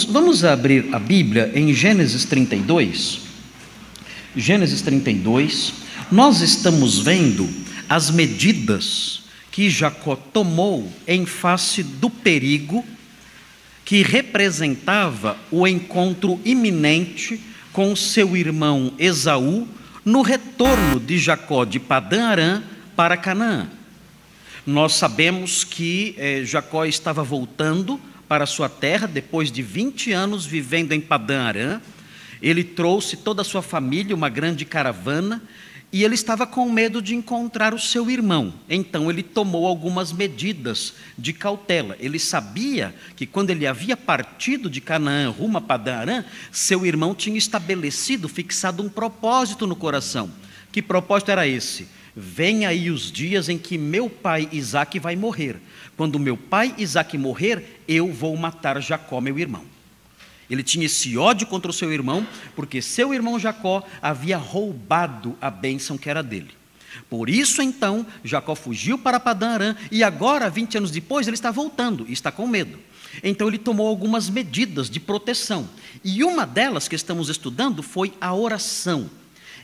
vamos abrir a Bíblia em Gênesis 32. Gênesis 32, nós estamos vendo as medidas que Jacó tomou em face do perigo que representava o encontro iminente com seu irmão Esaú no retorno de Jacó de Padã-Arã para Canaã. Nós sabemos que Jacó estava voltando para sua terra depois de 20 anos vivendo em Padã-Arã. Ele trouxe toda a sua família, uma grande caravana, e ele estava com medo de encontrar o seu irmão. Então ele tomou algumas medidas de cautela. Ele sabia que quando ele havia partido de Canaã rumo a Padã-Arã, seu irmão tinha estabelecido, fixado um propósito no coração. Que propósito era esse? Vem aí os dias em que meu pai Isaque vai morrer. Quando meu pai Isaque morrer, eu vou matar Jacó, meu irmão. Ele tinha esse ódio contra o seu irmão, porque seu irmão Jacó havia roubado a bênção que era dele. Por isso, então, Jacó fugiu para Padã-Arã, e agora, 20 anos depois, ele está voltando, e está com medo. Então ele tomou algumas medidas de proteção, e uma delas que estamos estudando foi a oração.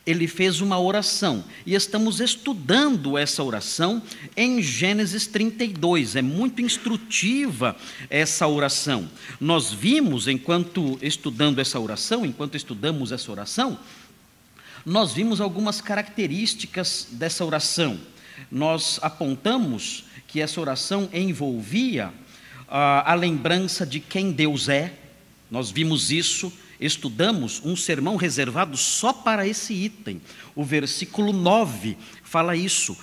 Ele fez uma oração, e estamos estudando essa oração em Gênesis 32, é muito instrutiva essa oração. Nós vimos, enquanto estudamos essa oração, nós vimos algumas características dessa oração. Nós apontamos que essa oração envolvia a lembrança de quem Deus é. Nós vimos isso. Estudamos um sermão reservado só para esse item. O versículo 9 fala isso.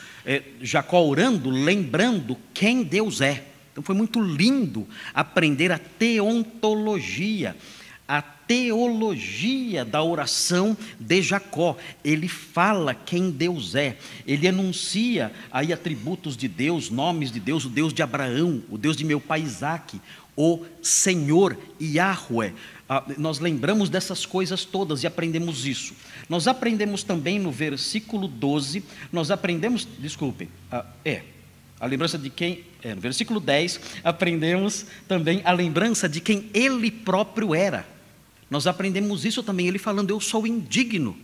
Jacó orando, lembrando quem Deus é. Então foi muito lindo aprender a teologia da oração de Jacó. Ele fala quem Deus é. Ele anuncia aí atributos de Deus, nomes de Deus, o Deus de Abraão, o Deus de meu pai Isaque, o Senhor Yahweh. Nós lembramos dessas coisas todas e aprendemos isso. Nós aprendemos também no versículo 12, a lembrança de quem, no versículo 10, aprendemos também a lembrança de quem ele próprio era. Nós aprendemos isso também, ele falando, eu sou indigno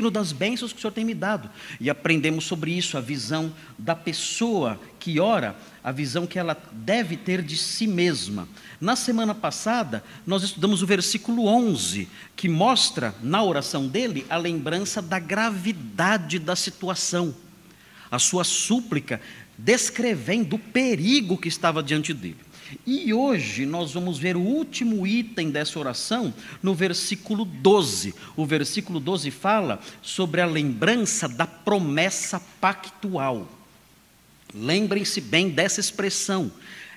das bênçãos que o Senhor tem me dado. E aprendemos sobre isso, a visão da pessoa que ora, a visão que ela deve ter de si mesma. Na semana passada, nós estudamos o versículo 11, que mostra, na oração dele, a lembrança da gravidade da situação. A sua súplica descrevendo o perigo que estava diante dele. E hoje nós vamos ver o último item dessa oração no versículo 12. O versículo 12 fala sobre a lembrança da promessa pactual. Lembrem-se bem dessa expressão,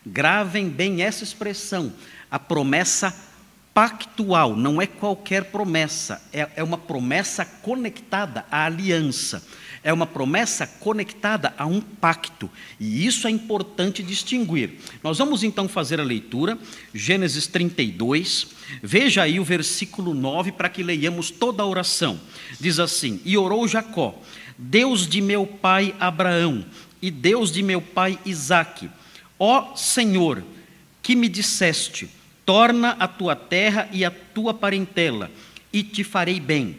gravem bem essa expressão, a promessa pactual, não é qualquer promessa, é uma promessa conectada à aliança, é uma promessa conectada a um pacto, e isso é importante distinguir. Nós vamos então fazer a leitura, Gênesis 32, veja aí o versículo 9 para que leiamos toda a oração. Diz assim: e orou Jacó, Deus de meu pai Abraão e Deus de meu pai Isaque, ó Senhor, que me disseste, torna a tua terra e a tua parentela, e te farei bem.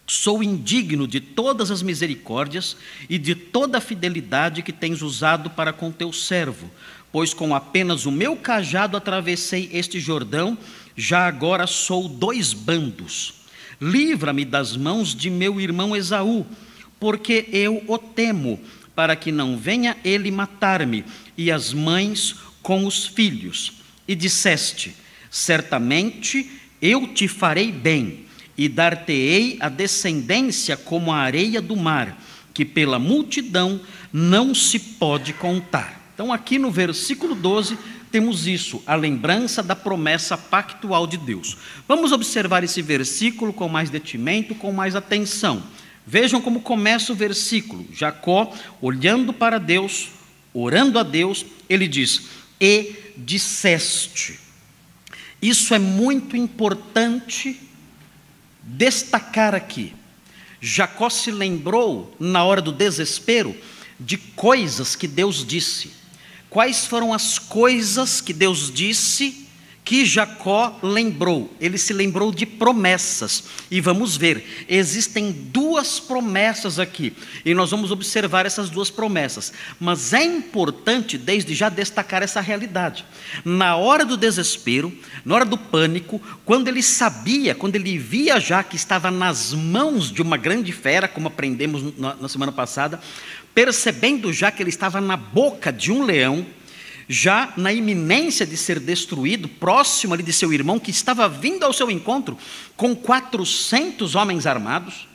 Sou indigno de todas as misericórdias e de toda a fidelidade que tens usado para com teu servo, pois com apenas o meu cajado atravessei este Jordão, já agora sou 2 bandos. Livra-me das mãos de meu irmão Esaú, porque eu o temo, para que não venha ele matar-me, e as mães com os filhos. E disseste, certamente eu te farei bem, e dar-te-ei a descendência como a areia do mar, que pela multidão não se pode contar. Então aqui no versículo 12 temos isso, a lembrança da promessa pactual de Deus. Vamos observar esse versículo com mais detimento, com mais atenção. Vejam como começa o versículo. Jacó, olhando para Deus, orando a Deus, ele diz, e disseste. Isso é muito importante destacar aqui. Jacó se lembrou, na hora do desespero, de coisas que Deus disse. Quais foram as coisas que Deus disse que Jacó lembrou? Ele se lembrou de promessas. E vamos ver, existem duas promessas aqui. E nós vamos observar essas duas promessas. Mas é importante, desde já, destacar essa realidade. Na hora do desespero, na hora do pânico, quando ele sabia, quando ele via já que estava nas mãos de uma grande fera, como aprendemos na semana passada, percebendo já que ele estava na boca de um leão, já na iminência de ser destruído, próximo ali de seu irmão, que estava vindo ao seu encontro com 400 homens armados,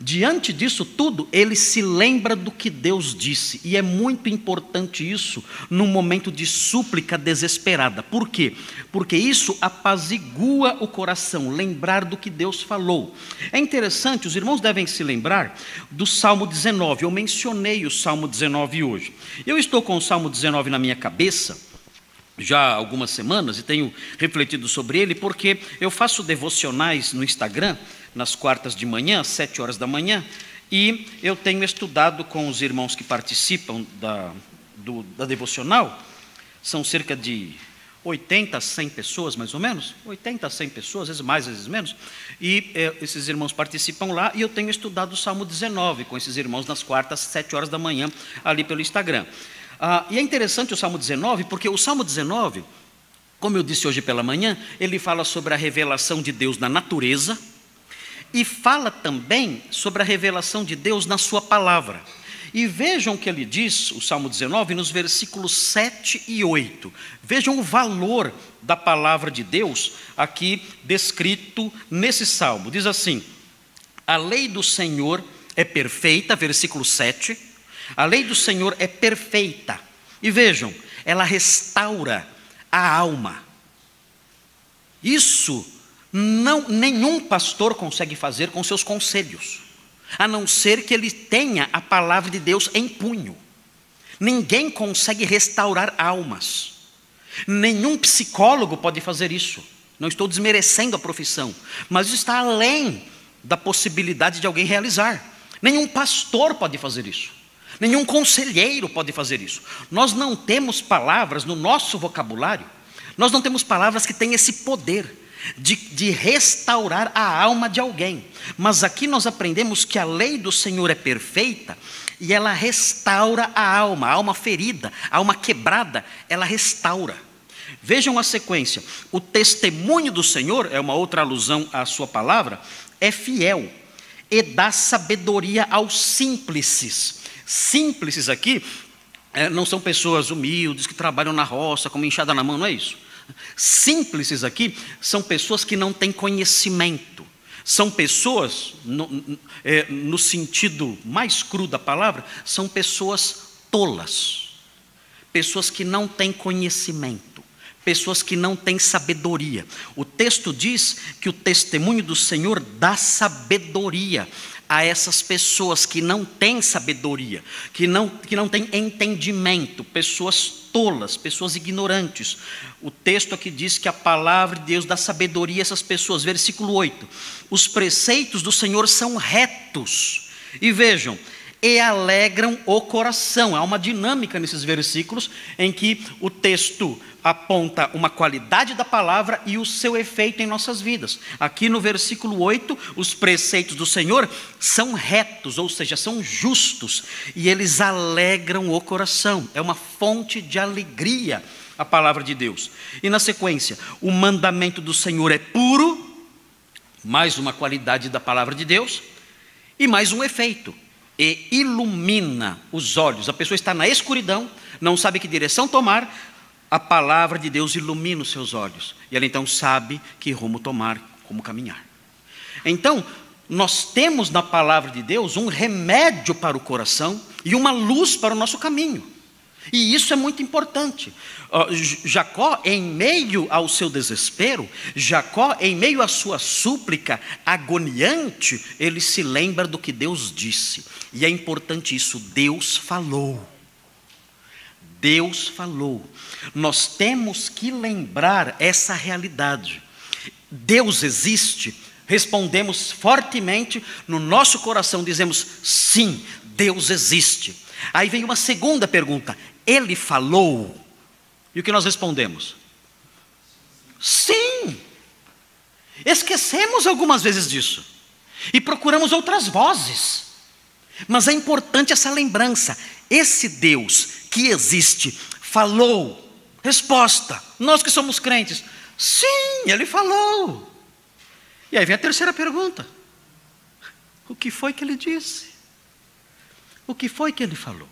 diante disso tudo, ele se lembra do que Deus disse, e é muito importante isso num momento de súplica desesperada. Por quê? Porque isso apazigua o coração, lembrar do que Deus falou. É interessante, os irmãos devem se lembrar do Salmo 19, eu mencionei o Salmo 19 hoje. Eu estou com o Salmo 19 na minha cabeça, já há algumas semanas, e tenho refletido sobre ele, porque eu faço devocionais no Instagram, nas quartas de manhã, às 7 horas da manhã, e eu tenho estudado com os irmãos que participam da devocional, são cerca de 80 a 100 pessoas, mais ou menos, 80 a 100 pessoas, às vezes mais, às vezes menos, e esses irmãos participam lá, e eu tenho estudado o Salmo 19 com esses irmãos nas quartas, às 7 horas da manhã, ali pelo Instagram. E é interessante o Salmo 19, porque o Salmo 19, como eu disse hoje pela manhã, ele fala sobre a revelação de Deus na natureza, e fala também sobre a revelação de Deus na sua palavra. E vejam o que ele diz, o Salmo 19, nos versículos 7 e 8. Vejam o valor da palavra de Deus aqui descrito nesse salmo. Diz assim: a lei do Senhor é perfeita, versículo 7. A lei do Senhor é perfeita. E vejam, ela restaura a alma. Isso nenhum pastor consegue fazer com seus conselhos, a não ser que ele tenha a palavra de Deus em punho. Ninguém consegue restaurar almas. Nenhum psicólogo pode fazer isso. Não estou desmerecendo a profissão, mas isso está além da possibilidade de alguém realizar. Nenhum pastor pode fazer isso. Nenhum conselheiro pode fazer isso. Nós não temos palavras no nosso vocabulário, nós não temos palavras que têm esse poder de restaurar a alma de alguém. Mas aqui nós aprendemos que a lei do Senhor é perfeita e ela restaura a alma ferida, a alma quebrada, ela restaura. Vejam a sequência: o testemunho do Senhor, é uma outra alusão à sua palavra, é fiel e dá sabedoria aos simples. Simples aqui não são pessoas humildes que trabalham na roça com uma enxada na mão, não é isso. Simples aqui são pessoas que não têm conhecimento, são pessoas, no sentido mais cru da palavra, são pessoas tolas, pessoas que não têm conhecimento, pessoas que não têm sabedoria. O texto diz que o testemunho do Senhor dá sabedoria a essas pessoas que não têm sabedoria, que não têm entendimento, pessoas tolas, pessoas ignorantes. O texto aqui diz que a palavra de Deus dá sabedoria a essas pessoas. Versículo 8: os preceitos do Senhor são retos, e vejam, e alegram o coração. Há uma dinâmica nesses versículos em que o texto aponta uma qualidade da palavra e o seu efeito em nossas vidas. Aqui no versículo 8, os preceitos do Senhor são retos, ou seja, são justos, e eles alegram o coração. É uma fonte de alegria a palavra de Deus. E na sequência, o mandamento do Senhor é puro, mais uma qualidade da palavra de Deus, e mais um efeito: e ilumina os olhos. A pessoa está na escuridão, não sabe que direção tomar, a palavra de Deus ilumina os seus olhos, e ela então sabe que rumo tomar, como caminhar. Então, nós temos na palavra de Deus um remédio para o coração e uma luz para o nosso caminho. E isso é muito importante. Jacó, em meio ao seu desespero, Jacó, em meio à sua súplica agoniante, ele se lembra do que Deus disse. E é importante isso: Deus falou. Deus falou. Nós temos que lembrar essa realidade. Deus existe. Respondemos fortemente no nosso coração, dizemos: sim, Deus existe. Aí vem uma segunda pergunta: Ele falou? E o que nós respondemos? Sim! Esquecemos algumas vezes disso. E procuramos outras vozes. Mas é importante essa lembrança. Esse Deus que existe, falou. Resposta, nós que somos crentes. Sim, Ele falou. E aí vem a terceira pergunta. O que foi que Ele disse? O que foi que Ele falou?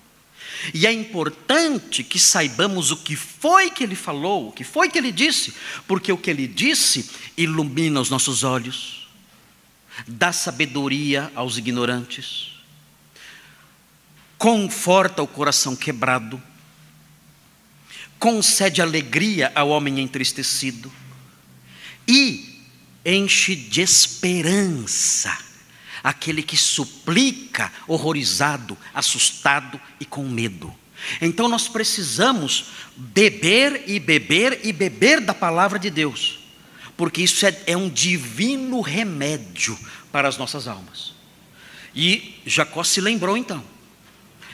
E é importante que saibamos o que foi que Ele falou, o que foi que Ele disse, porque o que Ele disse ilumina os nossos olhos, dá sabedoria aos ignorantes, conforta o coração quebrado, concede alegria ao homem entristecido e enche de esperança aquele que suplica, horrorizado, assustado e com medo. Então nós precisamos beber e beber e beber da palavra de Deus, porque isso é um divino remédio para as nossas almas. E Jacó se lembrou então.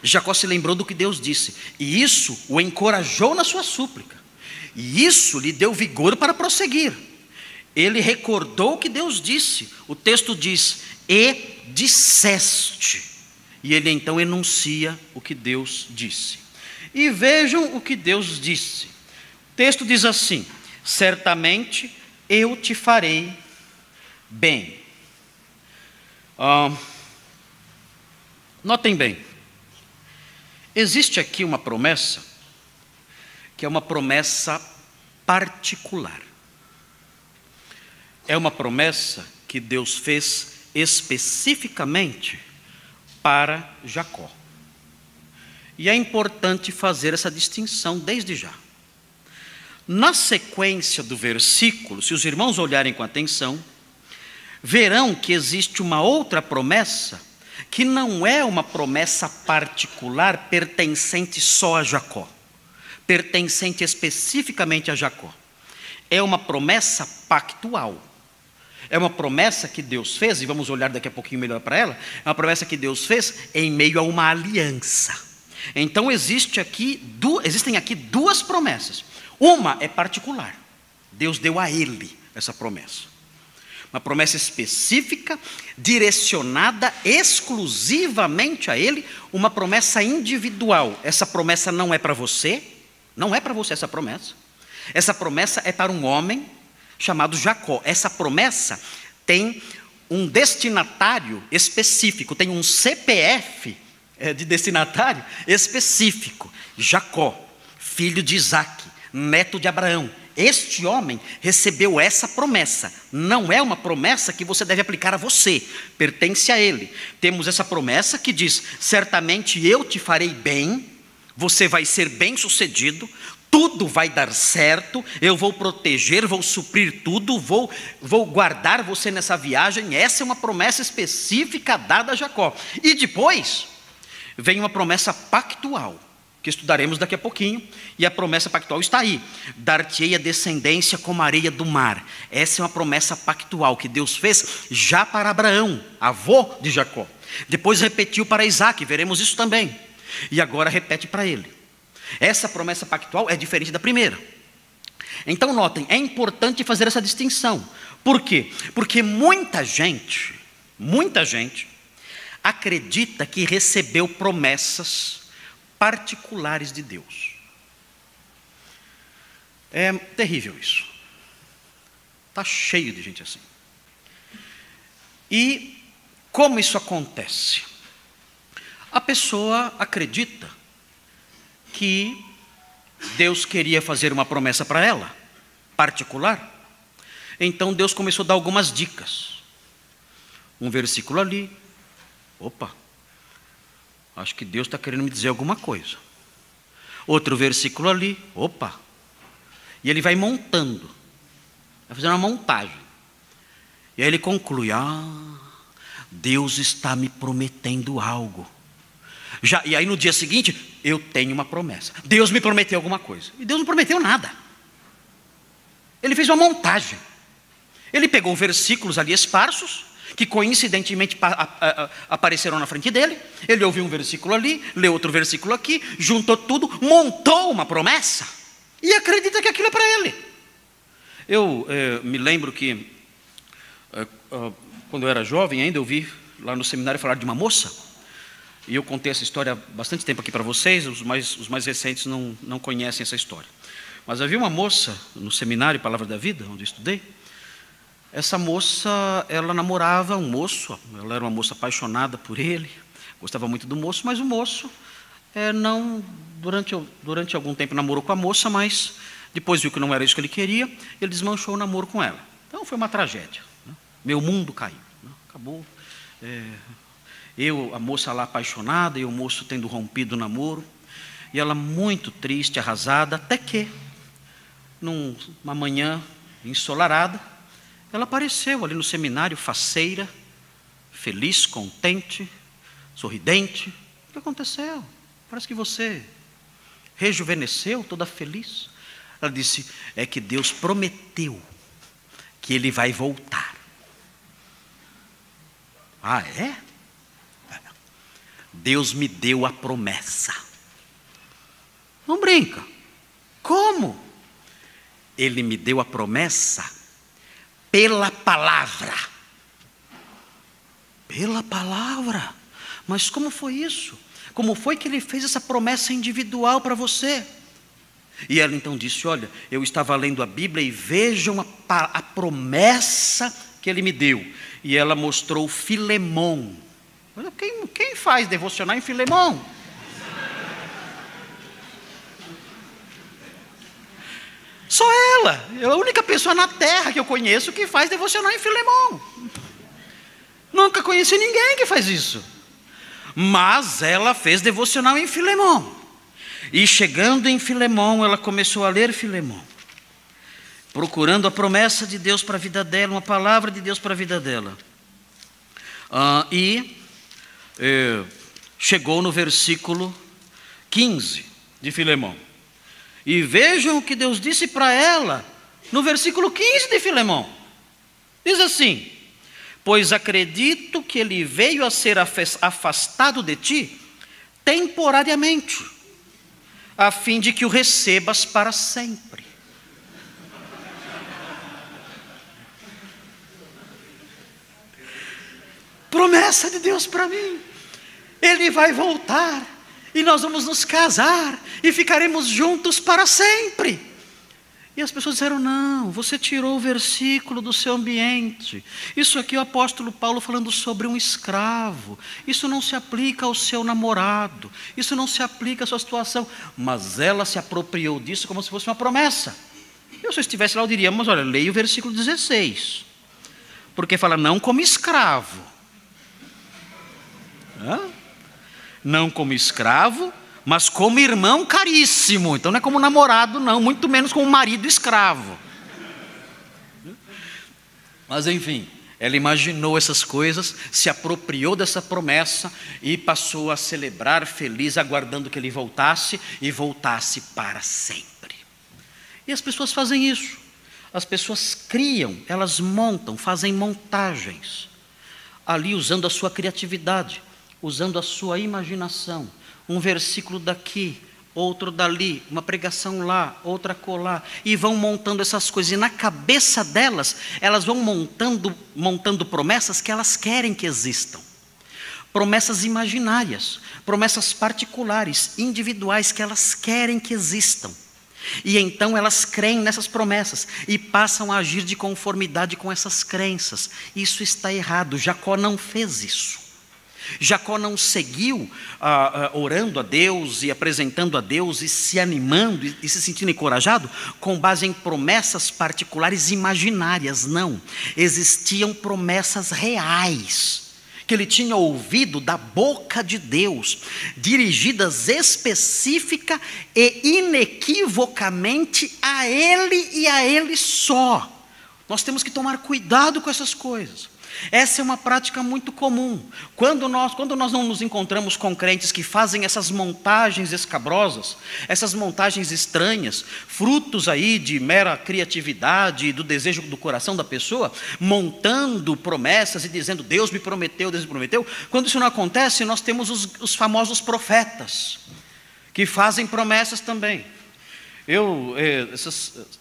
Jacó se lembrou do que Deus disse, e isso o encorajou na sua súplica, e isso lhe deu vigor para prosseguir. Ele recordou o que Deus disse. O texto diz: e disseste. E ele então enuncia o que Deus disse. E vejam o que Deus disse. O texto diz assim: certamente eu te farei bem. Notem bem, existe aqui uma promessa, que é uma promessa particular. É uma promessa que Deus fez especificamente para Jacó. E é importante fazer essa distinção desde já. Na sequência do versículo, se os irmãos olharem com atenção, verão que existe uma outra promessa, que não é uma promessa particular pertencente só a Jacó, pertencente especificamente a Jacó. É uma promessa pactual. É uma promessa que Deus fez, e vamos olhar daqui a pouquinho melhor para ela. É uma promessa que Deus fez em meio a uma aliança. Então existem aqui duas promessas. Uma é particular. Deus deu a ele essa promessa. Uma promessa específica, direcionada exclusivamente a ele. Uma promessa individual. Essa promessa não é para você. Não é para você essa promessa. Essa promessa é para um homem chamado Jacó. Essa promessa tem um destinatário específico, tem um CPF de destinatário específico. Jacó, filho de Isaque, neto de Abraão. Este homem recebeu essa promessa. Não é uma promessa que você deve aplicar a você, pertence a ele. Temos essa promessa que diz: certamente eu te farei bem, você vai ser bem sucedido, tudo vai dar certo, eu vou proteger, vou suprir tudo, vou guardar você nessa viagem. Essa é uma promessa específica dada a Jacó. E depois vem uma promessa pactual, que estudaremos daqui a pouquinho, e a promessa pactual está aí: dar-te-ei a descendência como a areia do mar. Essa é uma promessa pactual que Deus fez já para Abraão, avô de Jacó. Depois repetiu para Isaque, veremos isso também, e agora repete para ele. Essa promessa pactual é diferente da primeira. Então notem, é importante fazer essa distinção. Por quê? Porque muita gente acredita que recebeu promessas particulares de Deus. É terrível isso. Está cheio de gente assim. E como isso acontece? A pessoa acredita que Deus queria fazer uma promessa para ela, particular. Então Deus começou a dar algumas dicas. Um versículo ali. Opa, acho que Deus está querendo me dizer alguma coisa. Outro versículo ali. Opa. E ele vai montando, vai fazendo uma montagem. E aí ele conclui: Deus está me prometendo algo. E aí no dia seguinte, eu tenho uma promessa. Deus me prometeu alguma coisa. E Deus não prometeu nada. Ele fez uma montagem. Ele pegou versículos ali esparsos, que coincidentemente apareceram na frente dele. Ele ouviu um versículo ali, leu outro versículo aqui, juntou tudo, montou uma promessa, e acredita que aquilo é para ele. Eu me lembro que, quando eu era jovem ainda, eu vi lá no seminário falar de uma moça, e eu contei essa história há bastante tempo aqui para vocês, os mais recentes não conhecem essa história. Mas havia uma moça no seminário Palavra da Vida, onde eu estudei. Essa moça, ela namorava um moço, ela era uma moça apaixonada por ele, gostava muito do moço, mas o moço durante algum tempo namorou com a moça, mas depois viu que não era isso que ele queria, ele desmanchou o namoro com ela. Então foi uma tragédia, né? Meu mundo caiu, né? Acabou. A moça lá apaixonada e o moço tendo rompido o namoro, e ela muito triste, arrasada, até que, numa manhã ensolarada, ela apareceu ali no seminário, faceira, feliz, contente, sorridente. O que aconteceu? Parece que você rejuvenesceu, toda feliz. Ela disse, é que Deus prometeu que Ele vai voltar. Ah, é? Deus me deu a promessa. Não brinca. Como? Ele me deu a promessa pela palavra. Pela palavra. Mas como foi isso? Como foi que Ele fez essa promessa individual para você? E ela então disse, olha, eu estava lendo a Bíblia e vejam a promessa que Ele me deu. E ela mostrou Filemão. Quem faz devocional em Filemão? Só ela. É a única pessoa na terra que eu conheço que faz devocional em Filemão. Nunca conheci ninguém que faz isso. Mas ela fez devocional em Filemão. E chegando em Filemão, ela começou a ler Filemão, procurando a promessa de Deus para a vida dela, uma palavra de Deus para a vida dela. Chegou no versículo 15 de Filemão. E vejam o que Deus disse para ela no versículo 15 de Filemão. Diz assim, pois acredito que ele veio a ser afastado de ti temporariamente, a fim de que o recebas para sempre. Promessa de Deus para mim. Ele vai voltar e nós vamos nos casar e ficaremos juntos para sempre. E as pessoas disseram, não, você tirou o versículo do seu ambiente. Isso aqui é o apóstolo Paulo falando sobre um escravo. Isso não se aplica ao seu namorado. Isso não se aplica à sua situação. Mas ela se apropriou disso como se fosse uma promessa. Eu, se eu estivesse lá, eu diria, mas olha, leia o versículo 16. Porque fala, não como escravo. Não como escravo, mas como irmão caríssimo. Então não é como namorado, não, muito menos como marido escravo. Mas enfim, ela imaginou essas coisas, se apropriou dessa promessa e passou a celebrar feliz, aguardando que ele voltasse e voltasse para sempre. E as pessoas fazem isso. As pessoas criam, elas montam, fazem montagens, ali usando a sua criatividade, usando a sua imaginação. Um versículo daqui, outro dali, uma pregação lá, outra colar, e vão montando essas coisas, e na cabeça delas, elas vão montando promessas que elas querem que existam, promessas imaginárias, promessas particulares, individuais, que elas querem que existam, e então elas creem nessas promessas, e passam a agir de conformidade com essas crenças. Isso está errado. Jacó não fez isso. Jacó não seguiu orando a Deus e apresentando a Deus e se animando e se sentindo encorajado com base em promessas particulares imaginárias. Não, existiam promessas reais que ele tinha ouvido da boca de Deus, dirigidas específica e inequivocamente a ele e a ele só. Nós temos que tomar cuidado com essas coisas. Essa é uma prática muito comum. Quando nós não nos encontramos com crentes que fazem essas montagens escabrosas, essas montagens estranhas, frutos aí de mera criatividade e do desejo do coração da pessoa, montando promessas e dizendo, Deus me prometeu, Deus me prometeu. Quando isso não acontece, nós temos os famosos profetas, que fazem promessas também.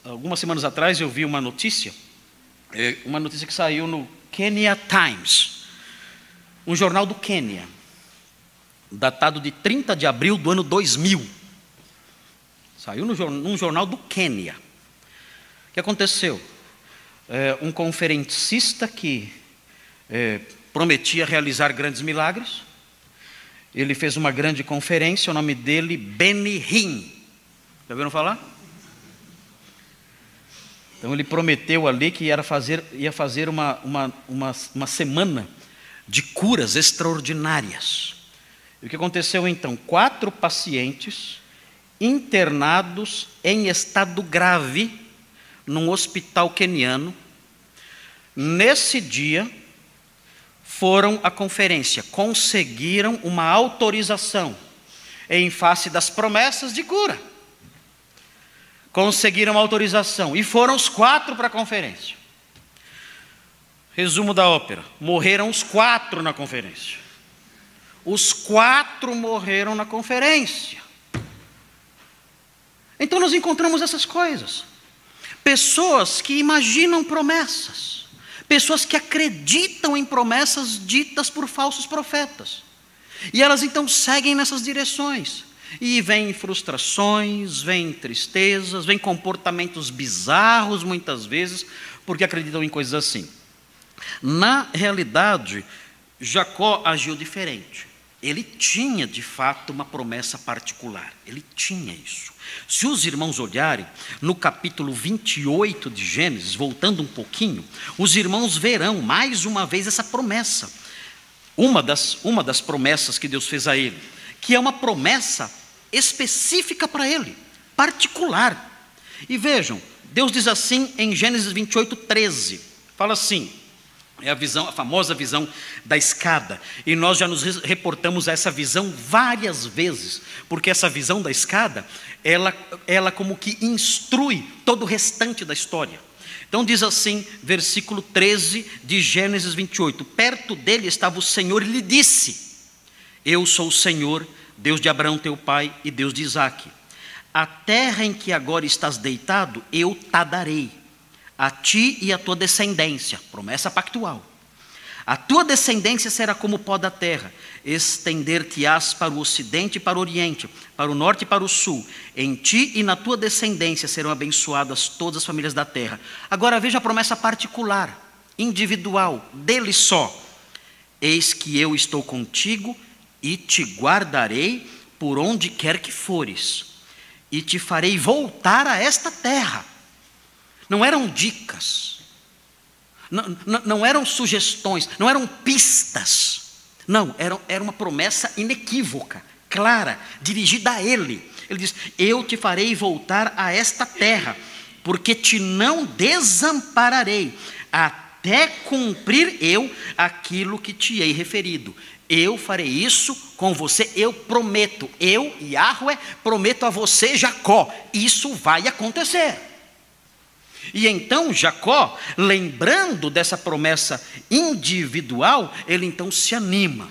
Algumas semanas atrás eu vi uma notícia que saiu no Kenya Times, um jornal do Quênia, datado de 30 de abril do ano 2000. Saiu num jornal do Quênia. O que aconteceu? Um conferencista que prometia realizar grandes milagres, ele fez uma grande conferência, o nome dele, Benny Hinn. Já ouviram falar? Então ele prometeu ali que ia fazer uma semana de curas extraordinárias. E o que aconteceu então? 4 pacientes internados em estado grave num hospital queniano. Nesse dia, foram à conferência, conseguiram uma autorização em face das promessas de cura. Conseguiram a autorização e foram os 4 para a conferência. Resumo da ópera: morreram os 4 na conferência. Os 4 morreram na conferência. Então nós encontramos essas coisas. Pessoas que imaginam promessas. Pessoas que acreditam em promessas ditas por falsos profetas. E elas então seguem nessas direções. E vêm frustrações, vêm tristezas, vêm comportamentos bizarros muitas vezes, porque acreditam em coisas assim. Na realidade, Jacó agiu diferente. Ele tinha de fato uma promessa particular. Ele tinha isso. Se os irmãos olharem no capítulo 28 de Gênesis, voltando um pouquinho, os irmãos verão mais uma vez essa promessa. Uma das promessas que Deus fez a ele, que é uma promessa específica para ele, particular. E vejam, Deus diz assim em Gênesis 28, 13, fala assim, é a famosa visão da escada, e nós já nos reportamos a essa visão várias vezes, porque essa visão da escada, ela como que instrui todo o restante da história. Então diz assim, versículo 13 de Gênesis 28, perto dele estava o Senhor e lhe disse, eu sou o Senhor, Deus de Abraão teu pai e Deus de Isaque. A terra em que agora estás deitado, eu te darei, a ti e a tua descendência, promessa pactual. A tua descendência será como o pó da terra, estender-te-ás para o ocidente e para o oriente, para o norte e para o sul. Em ti e na tua descendência serão abençoadas todas as famílias da terra. Agora veja a promessa particular, individual, dele só. Eis que eu estou contigo e te guardarei por onde quer que fores, e te farei voltar a esta terra. Não eram dicas, não eram sugestões, não eram pistas. Não, era uma promessa inequívoca, clara, dirigida a ele. Ele diz, eu te farei voltar a esta terra, porque te não desampararei, até cumprir eu aquilo que te hei referido. Eu farei isso com você, eu prometo, eu, Yahweh, prometo a você, Jacó, isso vai acontecer. E então Jacó, lembrando dessa promessa individual, ele então se anima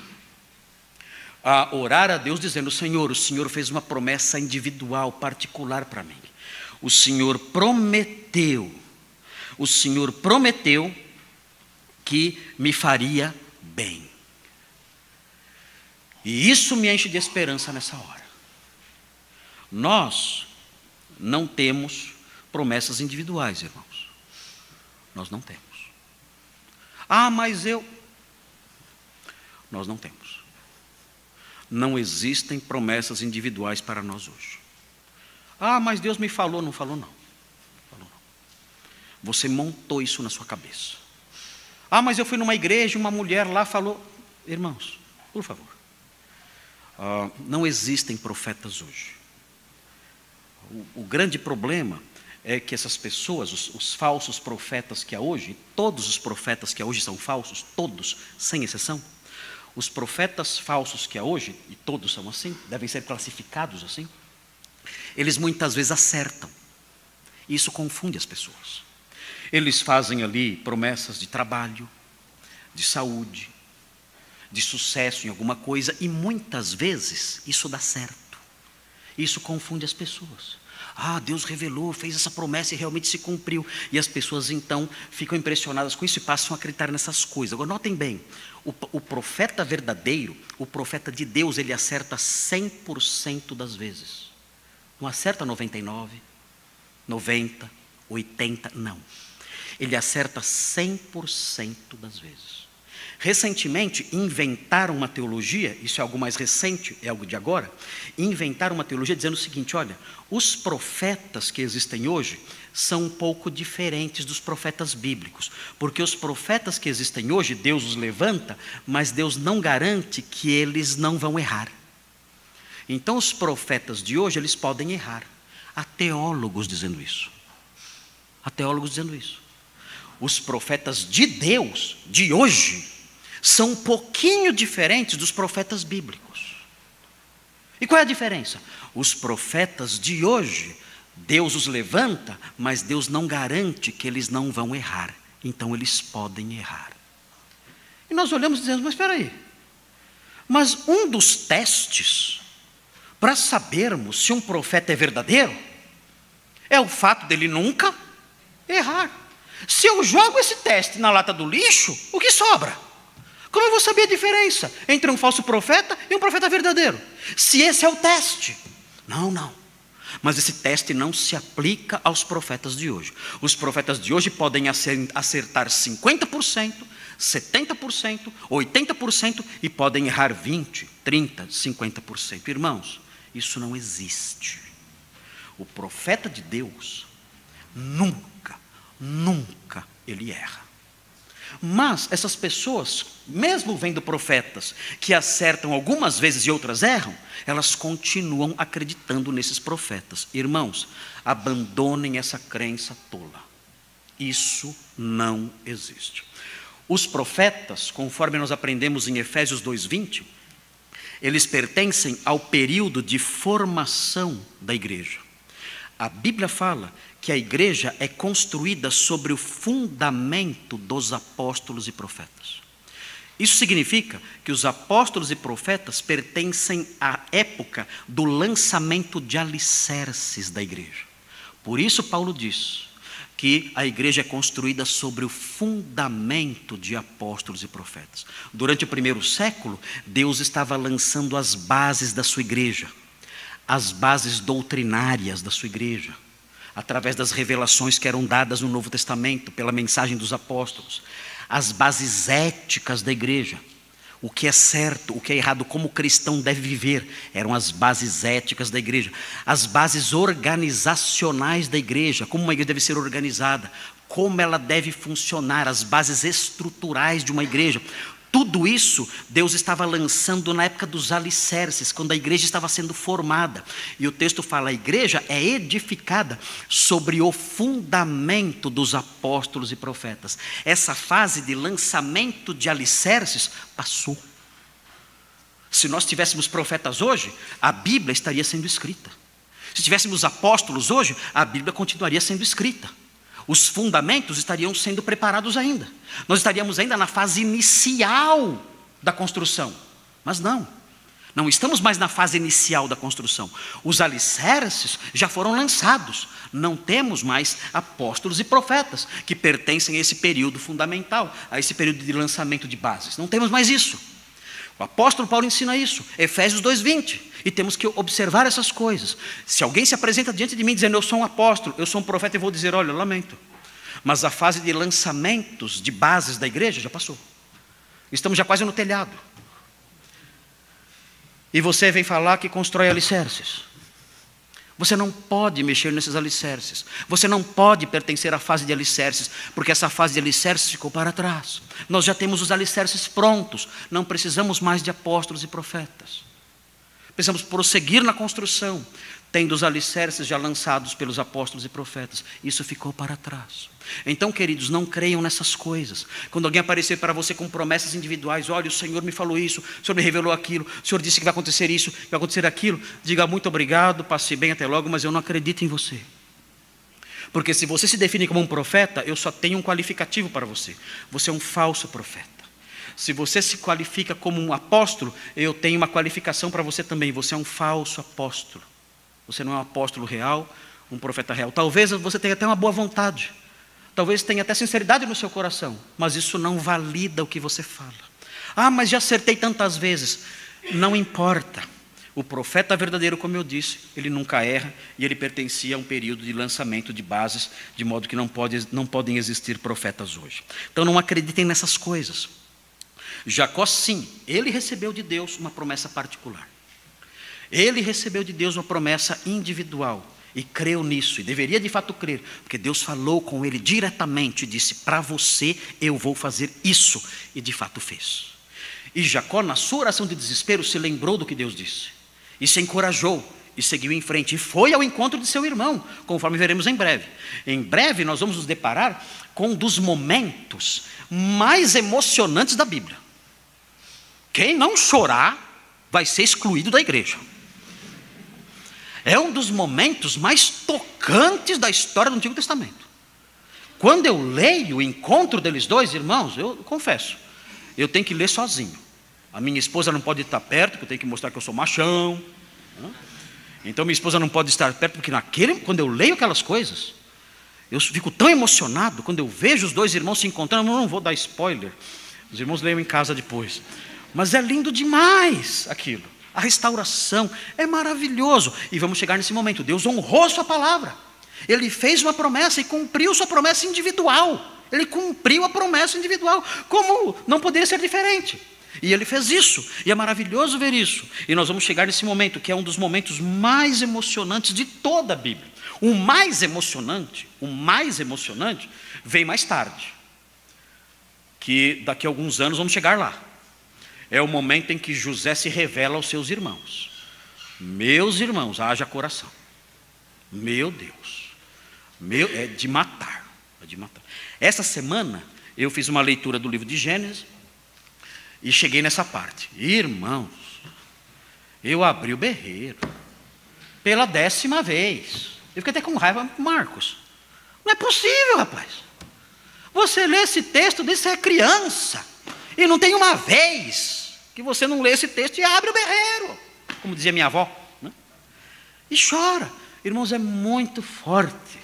a orar a Deus, dizendo, Senhor, o Senhor fez uma promessa individual, particular para mim. O Senhor prometeu que me faria bem. E isso me enche de esperança nessa hora. Nós não temos promessas individuais, irmãos. Nós não temos. Mas nós não temos. Não existem promessas individuais para nós hoje. Mas Deus me falou, não falou não. Você montou isso na sua cabeça. Mas eu fui numa igreja, uma mulher lá falou. Irmãos, por favor. Não existem profetas hoje. O grande problema é que essas pessoas, os falsos profetas que há hoje, todos os profetas que há hoje são falsos, todos, sem exceção. Os profetas falsos que há hoje, e todos são assim, devem ser classificados assim, eles muitas vezes acertam. E isso confunde as pessoas. Eles fazem ali promessas de trabalho, de saúde, de sucesso em alguma coisa, e muitas vezes isso dá certo. Isso confunde as pessoas. Ah, Deus revelou, fez essa promessa e realmente se cumpriu. E as pessoas então ficam impressionadas com isso e passam a acreditar nessas coisas. Agora notem bem, o profeta verdadeiro, o profeta de Deus, ele acerta 100% das vezes. Não acerta 99, 90, 80, não. Ele acerta 100% das vezes. Recentemente inventaram uma teologia, isso é algo mais recente, é algo de agora, inventaram uma teologia dizendo o seguinte: olha, os profetas que existem hoje são um pouco diferentes dos profetas bíblicos, porque os profetas que existem hoje, Deus os levanta, mas Deus não garante que eles não vão errar. Então os profetas de hoje, eles podem errar. Há teólogos dizendo isso. Há teólogos dizendo isso. Os profetas de Deus, de hoje, são um pouquinho diferentes dos profetas bíblicos. E qual é a diferença? Os profetas de hoje, Deus os levanta, mas Deus não garante que eles não vão errar. Então eles podem errar. E nós olhamos e dizemos, mas espera aí. Mas um dos testes para sabermos se um profeta é verdadeiro é o fato dele nunca errar. Se eu jogo esse teste na lata do lixo, o que sobra? Como eu vou saber a diferença entre um falso profeta e um profeta verdadeiro? Se esse é o teste. Não. Mas esse teste não se aplica aos profetas de hoje. Os profetas de hoje podem acertar 50%, 70%, 80% e podem errar 20%, 30%, 50%. Irmãos, isso não existe. O profeta de Deus nunca ele erra. Mas essas pessoas, mesmo vendo profetas que acertam algumas vezes e outras erram, elas continuam acreditando nesses profetas. Irmãos, abandonem essa crença tola. Isso não existe. Os profetas, conforme nós aprendemos em Efésios 2:20, eles pertencem ao período de formação da igreja. A Bíblia fala que a igreja é construída sobre o fundamento dos apóstolos e profetas. Isso significa que os apóstolos e profetas pertencem à época do lançamento de alicerces da igreja. Por isso Paulo diz que a igreja é construída sobre o fundamento de apóstolos e profetas. Durante o primeiro século, Deus estava lançando as bases da sua igreja, as bases doutrinárias da sua igreja, através das revelações que eram dadas no Novo Testamento, pela mensagem dos apóstolos, as bases éticas da igreja, o que é certo, o que é errado, como o cristão deve viver, eram as bases éticas da igreja, as bases organizacionais da igreja, como uma igreja deve ser organizada, como ela deve funcionar, as bases estruturais de uma igreja. Tudo isso Deus estava lançando na época dos alicerces, quando a igreja estava sendo formada. E o texto fala, a igreja é edificada sobre o fundamento dos apóstolos e profetas. Essa fase de lançamento de alicerces passou. Se nós tivéssemos profetas hoje, a Bíblia estaria sendo escrita. Se tivéssemos apóstolos hoje, a Bíblia continuaria sendo escrita. Os fundamentos estariam sendo preparados ainda. Nós estaríamos ainda na fase inicial da construção. Mas não estamos mais na fase inicial da construção. Os alicerces já foram lançados. Não temos mais apóstolos e profetas que pertencem a esse período fundamental, a esse período de lançamento de bases. Não temos mais isso. O apóstolo Paulo ensina isso, Efésios 2:20, e temos que observar essas coisas. Se alguém se apresenta diante de mim dizendo, eu sou um apóstolo, eu sou um profeta, eu vou dizer, olha, eu lamento, mas a fase de lançamentos de bases da igreja já passou. Estamos já quase no telhado. E você vem falar que constrói alicerces. Você não pode mexer nesses alicerces. Você não pode pertencer à fase de alicerces, porque essa fase de alicerces ficou para trás. Nós já temos os alicerces prontos. Não precisamos mais de apóstolos e profetas. Precisamos prosseguir na construção, tendo os alicerces já lançados pelos apóstolos e profetas. Isso ficou para trás. Então, queridos, não creiam nessas coisas. Quando alguém aparecer para você com promessas individuais, olha, o Senhor me falou isso, o Senhor me revelou aquilo, o Senhor disse que vai acontecer isso, que vai acontecer aquilo, diga muito obrigado, passe bem, até logo, mas eu não acredito em você. Porque se você se define como um profeta, eu só tenho um qualificativo para você. Você é um falso profeta. Se você se qualifica como um apóstolo, eu tenho uma qualificação para você também. Você é um falso apóstolo. Você não é um apóstolo real, um profeta real. Talvez você tenha até uma boa vontade, talvez tenha até sinceridade no seu coração, mas isso não valida o que você fala. Ah, mas já acertei tantas vezes. Não importa. O profeta verdadeiro, como eu disse, ele nunca erra, e ele pertencia a um período de lançamento de bases, de modo que não podem existir profetas hoje. Então não acreditem nessas coisas. Jacó, sim, ele recebeu de Deus uma promessa particular. Ele recebeu de Deus uma promessa individual, e creu nisso, e deveria de fato crer, porque Deus falou com ele diretamente, e disse: para você eu vou fazer isso, e de fato fez. E Jacó, na sua oração de desespero, se lembrou do que Deus disse, e se encorajou, e seguiu em frente, e foi ao encontro de seu irmão, conforme veremos em breve. Em breve nós vamos nos deparar com um dos momentos mais emocionantes da Bíblia. Quem não chorar, vai ser excluído da igreja. É um dos momentos mais tocantes da história do Antigo Testamento. Quando eu leio o encontro deles dois, irmãos, eu confesso, eu tenho que ler sozinho. A minha esposa não pode estar perto, porque eu tenho que mostrar que eu sou machão. Então minha esposa não pode estar perto, porque quando eu leio aquelas coisas, eu fico tão emocionado, quando eu vejo os dois irmãos se encontrando. Eu não vou dar spoiler, os irmãos leiam em casa depois. Mas é lindo demais aquilo. A restauração é maravilhoso. E vamos chegar nesse momento. Deus honrou sua palavra. Ele fez uma promessa e cumpriu sua promessa individual. Ele cumpriu a promessa individual. Como não poderia ser diferente? E ele fez isso. E é maravilhoso ver isso. E nós vamos chegar nesse momento, que é um dos momentos mais emocionantes de toda a Bíblia. O mais emocionante vem mais tarde. Que daqui a alguns anos vamos chegar lá. É o momento em que José se revela aos seus irmãos. Meus irmãos, haja coração. Meu Deus. É de matar. Essa semana eu fiz uma leitura do livro de Gênesis e cheguei nessa parte. Irmãos, eu abri o berreiro pela 10ª vez. Eu fiquei até com raiva, Marcos. Não é possível, rapaz. Você lê esse texto, você é criança. E não tem uma vez que você não lê esse texto e abre o berreiro, como dizia minha avó, né? E chora. Irmãos, é muito forte.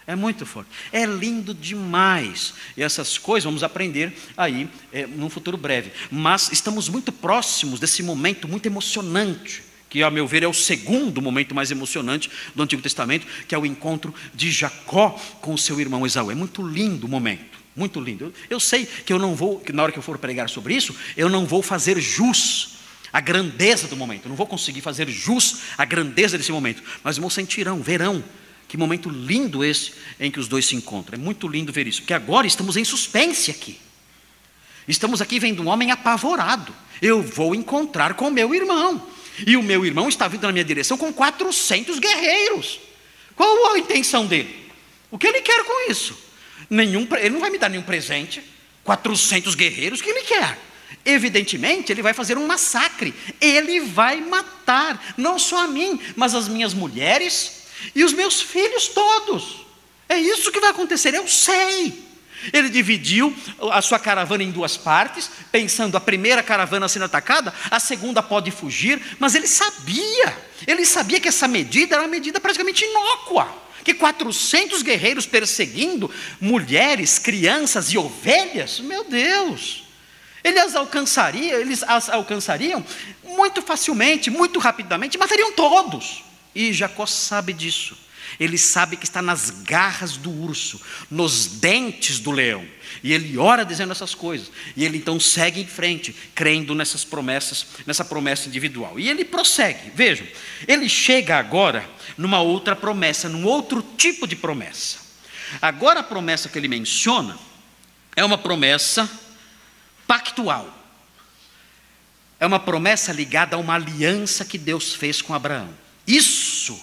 É muito forte. É lindo demais. E essas coisas vamos aprender aí num futuro breve. Mas estamos muito próximos desse momento muito emocionante, que, a meu ver, é o segundo momento mais emocionante do Antigo Testamento, que é o encontro de Jacó com o seu irmão Esaú. É muito lindo o momento. Muito lindo. Eu sei que eu não vou, que na hora que eu for pregar sobre isso, eu não vou fazer jus à grandeza do momento. Eu não vou conseguir fazer jus à grandeza desse momento. Mas irmãos sentirão, verão, que momento lindo esse em que os dois se encontram. É muito lindo ver isso, porque agora estamos em suspense aqui. Estamos aqui vendo um homem apavorado. Eu vou encontrar com o meu irmão. E o meu irmão está vindo na minha direção com 400 guerreiros. Qual a intenção dele? O que ele quer com isso? Ele não vai me dar nenhum presente. 400 guerreiros, o que ele quer? Evidentemente, ele vai fazer um massacre. Ele vai matar, não só a mim, mas as minhas mulheres e os meus filhos todos. É isso que vai acontecer, eu sei. Ele dividiu a sua caravana em 2 partes, pensando a primeira caravana sendo atacada, a segunda pode fugir, mas ele sabia que essa medida era uma medida praticamente inócua. Que 400 guerreiros perseguindo mulheres, crianças e ovelhas, meu Deus, eles as alcançariam muito facilmente, muito rapidamente, matariam todos. E Jacó sabe disso. Ele sabe que está nas garras do urso, nos dentes do leão. E ele ora dizendo essas coisas. E ele então segue em frente, crendo nessas promessas, nessa promessa individual. E ele prossegue. Vejam, ele chega agora numa outra promessa, num outro tipo de promessa. Agora a promessa que ele menciona é uma promessa pactual. É uma promessa ligada a uma aliança que Deus fez com Abraão. Isso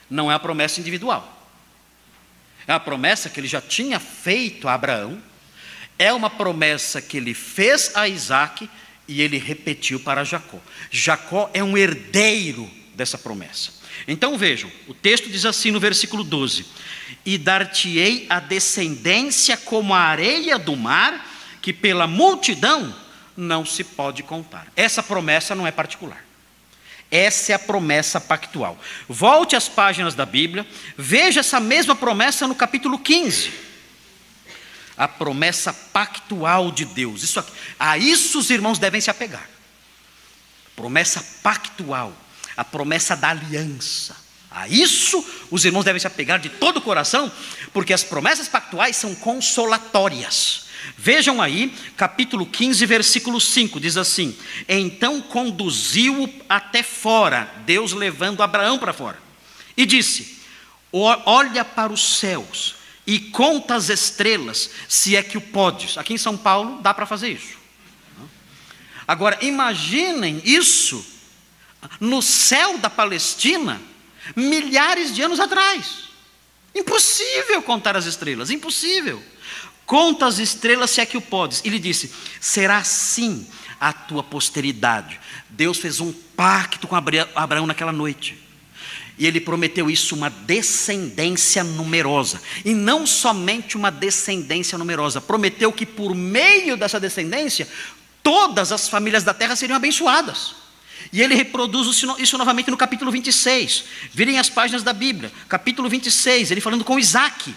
não é a promessa individual. É a promessa que ele já tinha feito a Abraão. É uma promessa que ele fez a Isaac e ele repetiu para Jacó. Jacó é um herdeiro dessa promessa. Então vejam, o texto diz assim no versículo 12: e dar-te-ei a descendência como a areia do mar, que pela multidão não se pode contar. Essa promessa não é particular. Essa é a promessa pactual. Volte às páginas da Bíblia, veja essa mesma promessa no capítulo 15. A promessa pactual de Deus. A isso os irmãos devem se apegar. Promessa pactual, a promessa da aliança. A isso os irmãos devem se apegar de todo o coração, porque as promessas pactuais são consolatórias. Vejam aí, capítulo 15, versículo 5, diz assim: então conduziu-o até fora, Deus levando Abraão para fora, e disse: olha para os céus e conta as estrelas, se é que o podes. Aqui em São Paulo dá para fazer isso. Agora, imaginem isso no céu da Palestina, milhares de anos atrás. Impossível contar as estrelas, impossível. Conta as estrelas, se é que o podes. Ele disse: será assim a tua posteridade. Deus fez um pacto com Abraão naquela noite. E ele prometeu isso, uma descendência numerosa. E não somente uma descendência numerosa. Prometeu que por meio dessa descendência, todas as famílias da terra seriam abençoadas. E ele reproduz isso novamente no capítulo 26. Virem as páginas da Bíblia. Capítulo 26, ele falando com Isaac.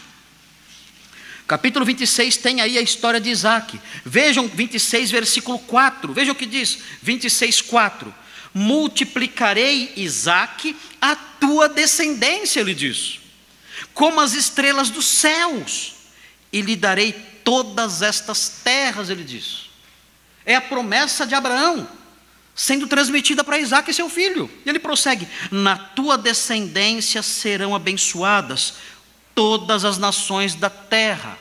Capítulo 26 tem aí a história de Isaac. Vejam 26, versículo 4. Vejam o que diz, 26, 4. Multiplicarei, Isaac, a tua descendência, ele diz, como as estrelas dos céus, e lhe darei todas estas terras, ele diz. É a promessa de Abraão sendo transmitida para Isaac e seu filho. E ele prossegue: na tua descendência serão abençoadas todas as nações da terra.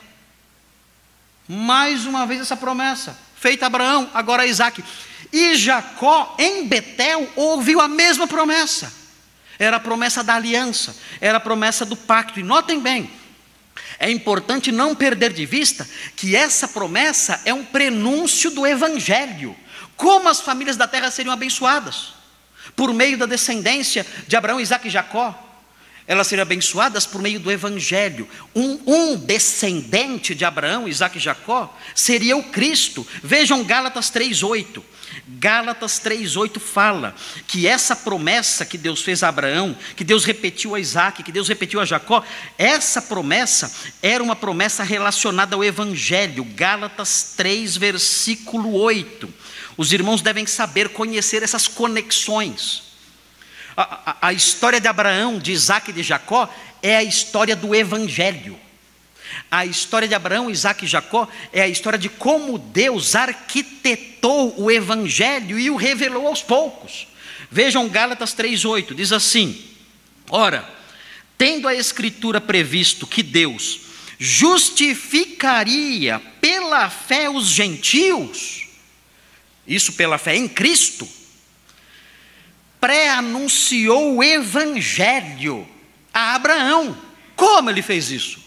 Mais uma vez essa promessa, feita a Abraão, agora a Isaac. E Jacó em Betel ouviu a mesma promessa. Era a promessa da aliança, era a promessa do pacto. E notem bem, é importante não perder de vista que essa promessa é um prenúncio do Evangelho. Como as famílias da terra seriam abençoadas? Por meio da descendência de Abraão, Isaac e Jacó. Elas seriam abençoadas por meio do Evangelho. Um descendente de Abraão, Isaac e Jacó seria o Cristo. Vejam Gálatas 3:8. Gálatas 3:8 fala que essa promessa que Deus fez a Abraão, que Deus repetiu a Isaac, que Deus repetiu a Jacó, essa promessa era uma promessa relacionada ao Evangelho. Gálatas 3, versículo 8. Os irmãos devem saber, conhecer essas conexões. A história de Abraão, de Isaac e de Jacó é a história do Evangelho. A história de Abraão, Isaac e Jacó é a história de como Deus arquitetou o Evangelho e o revelou aos poucos. Vejam Gálatas 3:8, diz assim: ora, tendo a Escritura previsto que Deus justificaria pela fé os gentios, isso pela fé em Cristo, pré-anunciou o Evangelho a Abraão. Como ele fez isso?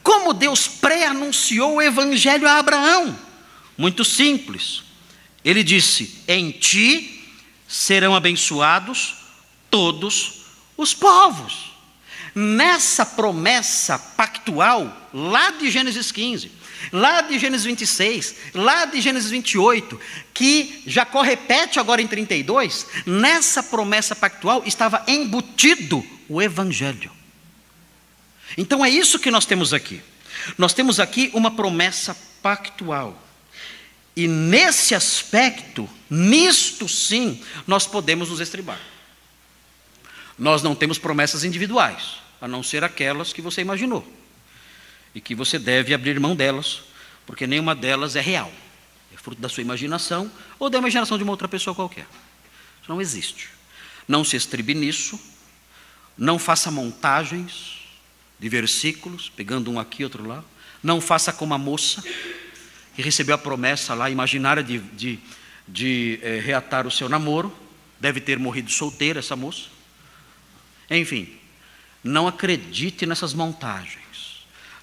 Como Deus pré-anunciou o Evangelho a Abraão? Muito simples. Ele disse: em ti serão abençoados todos os povos. Nessa promessa pactual, lá de Gênesis 15, lá de Gênesis 26, lá de Gênesis 28, que Jacó repete agora em 32, nessa promessa pactual estava embutido o Evangelho. Então é isso que nós temos aqui. Nós temos aqui uma promessa pactual. E nesse aspecto, nisto sim, nós podemos nos estribar. Nós não temos promessas individuais, a não ser aquelas que você imaginou. E que você deve abrir mão delas, porque nenhuma delas é real. É fruto da sua imaginação ou da imaginação de uma outra pessoa qualquer. Isso não existe. Não se estribe nisso, não faça montagens de versículos, pegando um aqui, outro lá. Não faça como a moça que recebeu a promessa lá imaginária de reatar o seu namoro. Deve ter morrido solteira essa moça. Enfim, não acredite nessas montagens.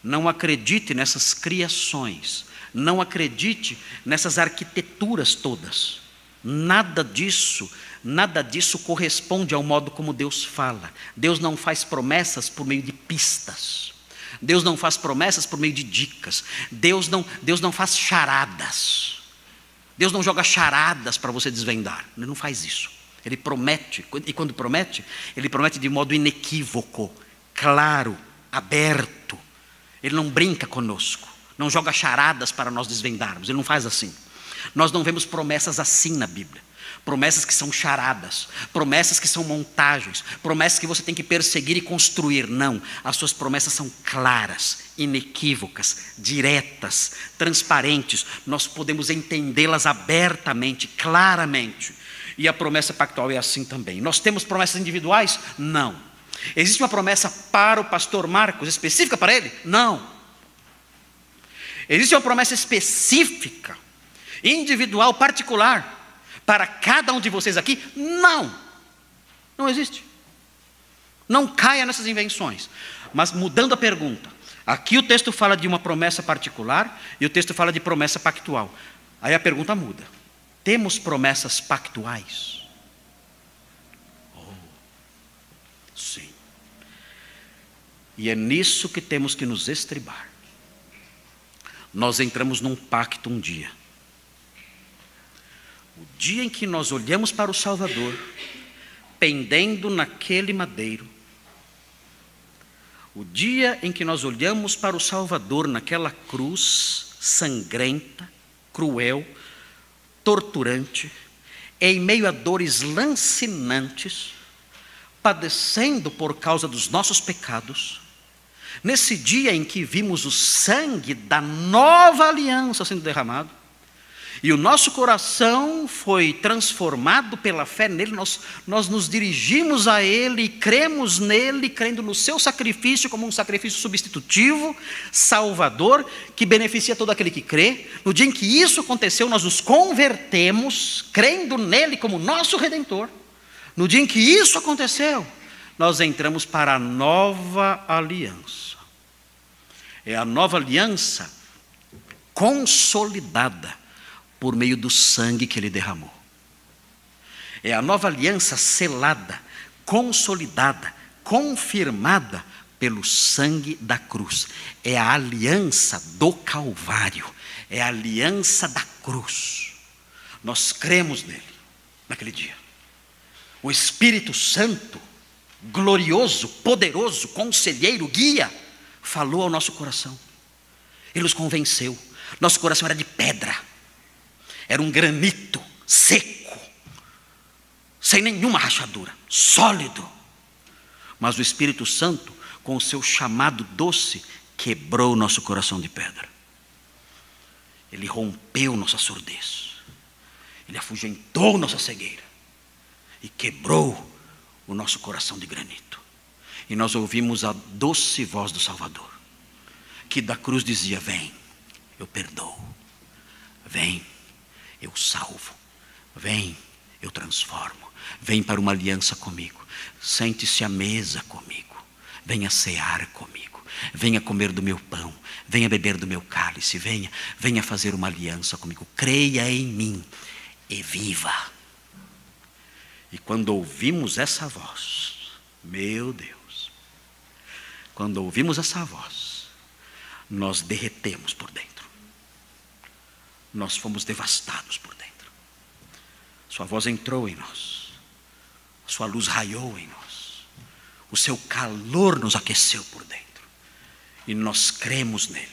Não acredite nessas criações. Não acredite nessas arquiteturas todas. Nada disso corresponde ao modo como Deus fala. Deus não faz promessas por meio de pistas. Deus não faz promessas por meio de dicas. Deus não faz charadas. Deus não joga charadas para você desvendar. Ele não faz isso. Ele promete, e quando promete, ele promete de modo inequívoco, claro, aberto. Ele não brinca conosco, não joga charadas para nós desvendarmos, ele não faz assim. Nós não vemos promessas assim na Bíblia. Promessas que são charadas, promessas que são montagens, promessas que você tem que perseguir e construir. Não, as suas promessas são claras, inequívocas, diretas, transparentes. Nós podemos entendê-las abertamente, claramente. E a promessa pactual é assim também. Nós temos promessas individuais? Não. Existe uma promessa para o pastor Marcos, específica para ele? Não. Existe uma promessa específica, individual, particular, para cada um de vocês aqui? Não. Não existe. Não caia nessas invenções. Mas mudando a pergunta, aqui o texto fala de uma promessa particular e o texto fala de promessa pactual. Aí a pergunta muda. Temos promessas pactuais? Oh, sim. E é nisso que temos que nos estribar. Nós entramos num pacto um dia. O dia em que nós olhamos para o Salvador, pendendo naquele madeiro, o dia em que nós olhamos para o Salvador naquela cruz sangrenta, cruel, torturante, em meio a dores lancinantes, padecendo por causa dos nossos pecados, nesse dia em que vimos o sangue da nova aliança sendo derramado, e o nosso coração foi transformado pela fé nele, nós nos dirigimos a ele e cremos nele, crendo no seu sacrifício como um sacrifício substitutivo, salvador, que beneficia todo aquele que crê. No dia em que isso aconteceu, nós nos convertemos, crendo nele como nosso Redentor. No dia em que isso aconteceu, nós entramos para a nova aliança. É a nova aliança consolidada por meio do sangue que ele derramou. É a nova aliança selada, consolidada, confirmada pelo sangue da cruz. É a aliança do Calvário, é a aliança da cruz. Nós cremos nele, naquele dia. O Espírito Santo, glorioso, poderoso, conselheiro, guia, falou ao nosso coração. Ele nos convenceu. Nosso coração era de pedra. Era um granito seco, sem nenhuma rachadura, sólido. Mas o Espírito Santo, com o seu chamado doce, quebrou o nosso coração de pedra. Ele rompeu nossa surdez. Ele afugentou nossa cegueira. E quebrou o nosso coração de granito. E nós ouvimos a doce voz do Salvador, que da cruz dizia: vem, eu perdoo. Vem, eu salvo. Vem, eu transformo. Vem para uma aliança comigo. Sente-se à mesa comigo. Venha cear comigo. Venha comer do meu pão. Venha beber do meu cálice. Venha fazer uma aliança comigo. Creia em mim e viva. E quando ouvimos essa voz, meu Deus, quando ouvimos essa voz, nós derretemos por dentro. Nós fomos devastados por dentro. Sua voz entrou em nós. Sua luz raiou em nós. O seu calor nos aqueceu por dentro. E nós cremos nele.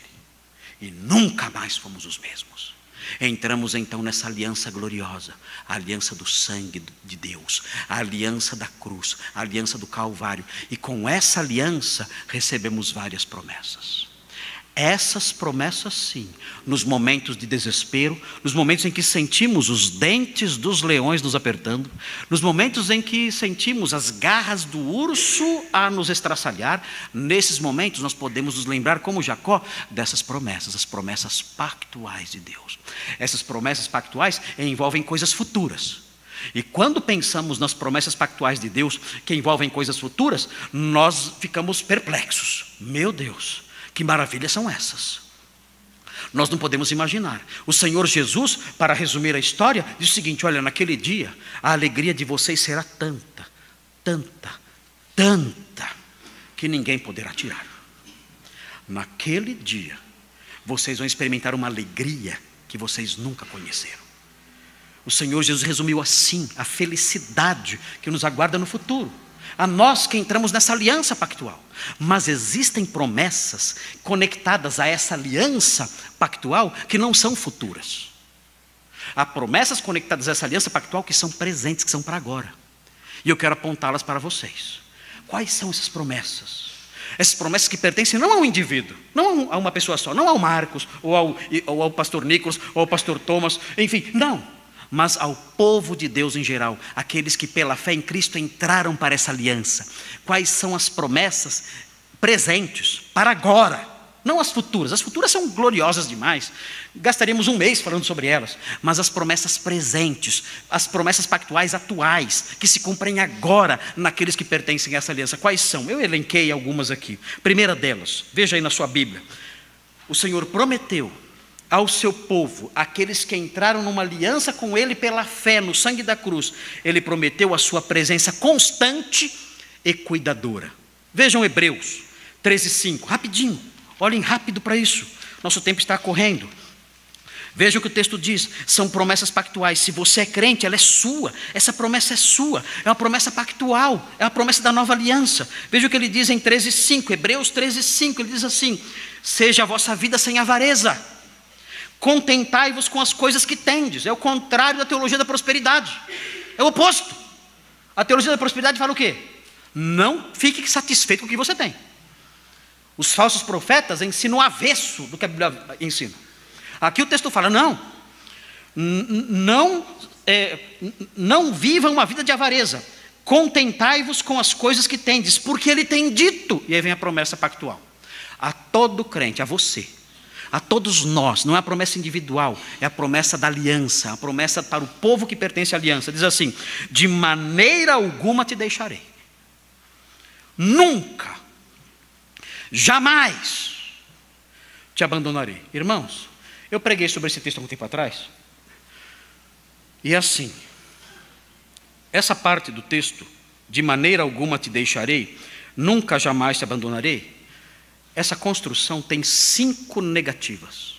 E nunca mais fomos os mesmos. Entramos então nessa aliança gloriosa, a aliança do sangue de Deus, a aliança da cruz, a aliança do Calvário. E com essa aliança recebemos várias promessas. Essas promessas sim, nos momentos de desespero, nos momentos em que sentimos os dentes dos leões nos apertando, nos momentos em que sentimos as garras do urso a nos estraçalhar, nesses momentos nós podemos nos lembrar, como Jacó, dessas promessas, as promessas pactuais de Deus. Essas promessas pactuais envolvem coisas futuras. E quando pensamos nas promessas pactuais de Deus, que envolvem coisas futuras, nós ficamos perplexos. Meu Deus! Que maravilhas são essas? Nós não podemos imaginar. O Senhor Jesus, para resumir a história, diz o seguinte: olha, naquele dia, a alegria de vocês será tanta, tanta, tanta, que ninguém poderá tirar. Naquele dia, vocês vão experimentar uma alegria que vocês nunca conheceram. O Senhor Jesus resumiu assim a felicidade que nos aguarda no futuro. A nós que entramos nessa aliança pactual. Mas existem promessas conectadas a essa aliança pactual que não são futuras. Há promessas conectadas a essa aliança pactual que são presentes, que são para agora. E eu quero apontá-las para vocês. Quais são essas promessas? Essas promessas que pertencem não ao indivíduo, não a uma pessoa só, não ao Marcos, ou ao pastor Nicolas, ou ao pastor Thomas, enfim, não. Mas ao povo de Deus em geral, aqueles que pela fé em Cristo entraram para essa aliança. Quais são as promessas presentes para agora, não as futuras são gloriosas demais, gastaríamos um mês falando sobre elas, mas as promessas presentes, as promessas pactuais atuais, que se cumprem agora naqueles que pertencem a essa aliança. Quais são? Eu elenquei algumas aqui. Primeira delas, veja aí na sua Bíblia, o Senhor prometeu ao seu povo, aqueles que entraram numa aliança com Ele pela fé no sangue da cruz, Ele prometeu a sua presença constante e cuidadora. Vejam Hebreus 13:5, rapidinho, olhem rápido para isso, nosso tempo está correndo. Veja o que o texto diz, são promessas pactuais. Se você é crente, ela é sua, essa promessa é sua, é uma promessa pactual, é uma promessa da nova aliança. Veja o que ele diz em 13:5, Hebreus 13:5, ele diz assim: seja a vossa vida sem avareza, contentai-vos com as coisas que tendes. É o contrário da teologia da prosperidade, é o oposto. A teologia da prosperidade fala o quê? Não fique satisfeito com o que você tem. Os falsos profetas ensinam o avesso do que a Bíblia ensina. Aqui o texto fala, não vivam uma vida de avareza, contentai-vos com as coisas que tendes, porque Ele tem dito, e aí vem a promessa pactual, a todo crente, a você, a todos nós, não é a promessa individual, é a promessa da aliança, a promessa para o povo que pertence à aliança. Diz assim: de maneira alguma te deixarei, nunca, jamais te abandonarei. Irmãos, eu preguei sobre esse texto há um tempo atrás, e assim, essa parte do texto, de maneira alguma te deixarei, nunca jamais te abandonarei, essa construção tem 5 negativas.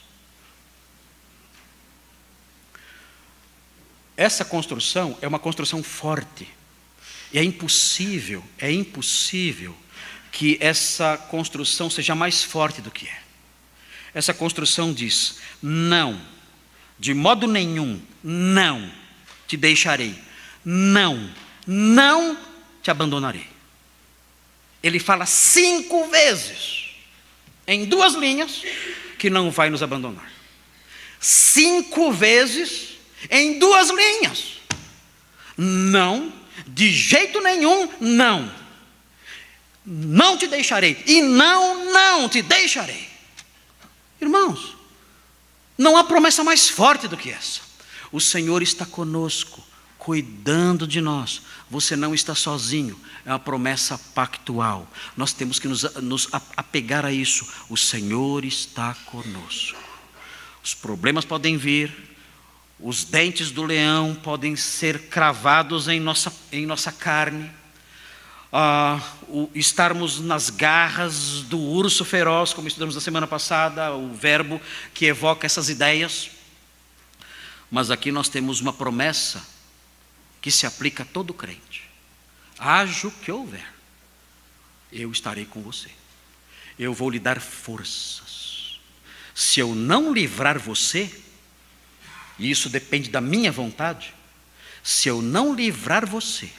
Essa construção é uma construção forte, e é impossível que essa construção seja mais forte do que é. Essa construção diz: não, de modo nenhum, não te deixarei, não te abandonarei. Ele fala 5 vezes, em 2 linhas, que não vai nos abandonar. 5 vezes, em 2 linhas. Não, de jeito nenhum, não te deixarei, e não te deixarei. Irmãos, não há promessa mais forte do que essa. O Senhor está conosco, cuidando de nós. Você não está sozinho, é uma promessa pactual. Nós temos que nos apegar a isso. O Senhor está conosco. Os problemas podem vir, os dentes do leão podem ser cravados em nossa carne, estarmos nas garras do urso feroz, como estudamos na semana passada, o verbo que evoca essas ideias. Mas aqui nós temos uma promessa que se aplica a todo crente: haja o que houver, eu estarei com você, eu vou lhe dar forças. Se eu não livrar você, e isso depende da minha vontade, se eu não livrar você,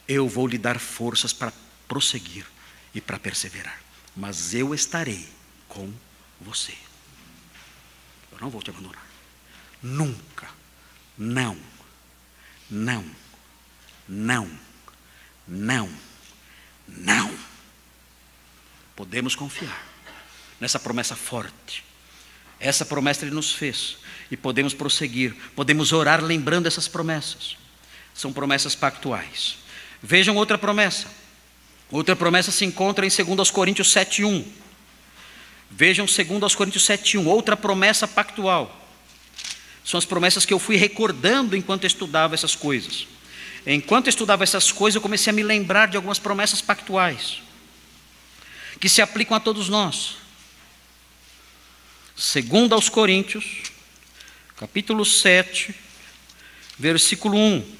eu vou lhe dar forças para prosseguir e para perseverar, mas eu estarei com você, eu não vou te abandonar, nunca, não. Podemos confiar nessa promessa forte. Essa promessa Ele nos fez, e podemos prosseguir, podemos orar lembrando essas promessas. São promessas pactuais. Vejam outra promessa. Outra promessa se encontra em 2 Coríntios 7:1. Vejam 2 Coríntios 7:1, outra promessa pactual. São as promessas que eu fui recordando enquanto estudava essas coisas. Enquanto estudava essas coisas, eu comecei a me lembrar de algumas promessas pactuais, que se aplicam a todos nós. 2 aos Coríntios, capítulo 7, versículo 1,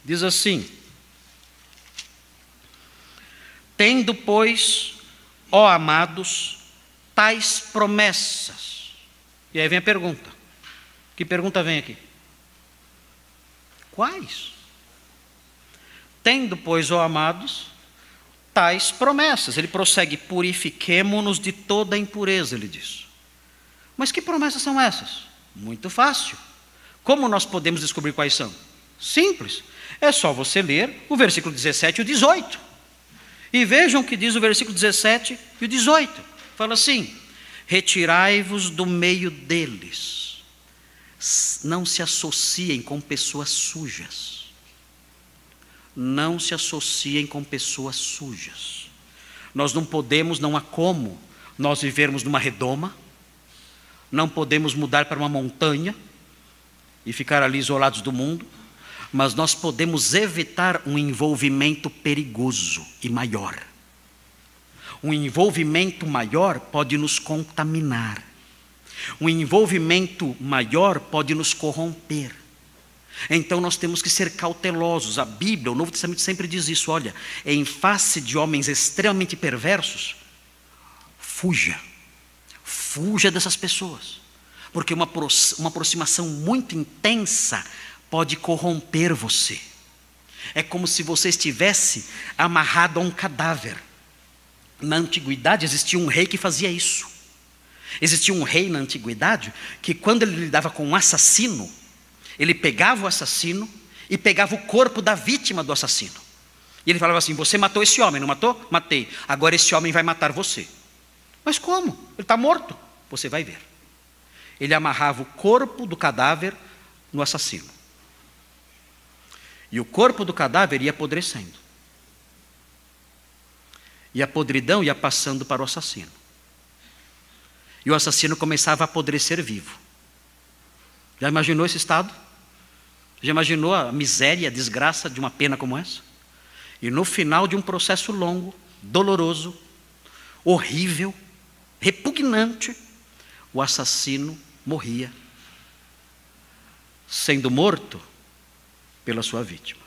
diz assim: tendo, pois, ó amados, tais promessas. E aí vem a pergunta. Que pergunta vem aqui? Quais? Tendo, pois, ó amados, tais promessas. Ele prossegue: purifiquemo-nos de toda a impureza, ele diz. Mas que promessas são essas? Muito fácil. Como nós podemos descobrir quais são? Simples. É só você ler o versículo 17 e o 18. E vejam o que diz o versículo 17 e o 18. Fala assim: retirai-vos do meio deles. Não se associem com pessoas sujas. Não se associem com pessoas sujas. Nós não podemos, não há como nós vivermos numa redoma. Não podemos mudar para uma montanha e ficar ali isolados do mundo. Mas nós podemos evitar um envolvimento perigoso e maior. Um envolvimento maior pode nos contaminar. Um envolvimento maior pode nos corromper. Então nós temos que ser cautelosos. A Bíblia, o Novo Testamento sempre diz isso: olha, em face de homens extremamente perversos, fuja dessas pessoas, porque uma aproximação muito intensa pode corromper você. É como se você estivesse amarrado a um cadáver. Na antiguidade existia um rei que fazia isso. Existia um rei na antiguidade que, quando ele lidava com um assassino, ele pegava o assassino e pegava o corpo da vítima do assassino. E ele falava assim: você matou esse homem, não matou? Matei. Agora esse homem vai matar você. Mas como? Ele está morto. Você vai ver. Ele amarrava o corpo do cadáver no assassino. E o corpo do cadáver ia apodrecendo. E a podridão ia passando para o assassino. E o assassino começava a apodrecer vivo. Já imaginou esse estado? Já imaginou a miséria, a desgraça de uma pena como essa? E no final de um processo longo, doloroso, horrível, repugnante, o assassino morria, sendo morto pela sua vítima.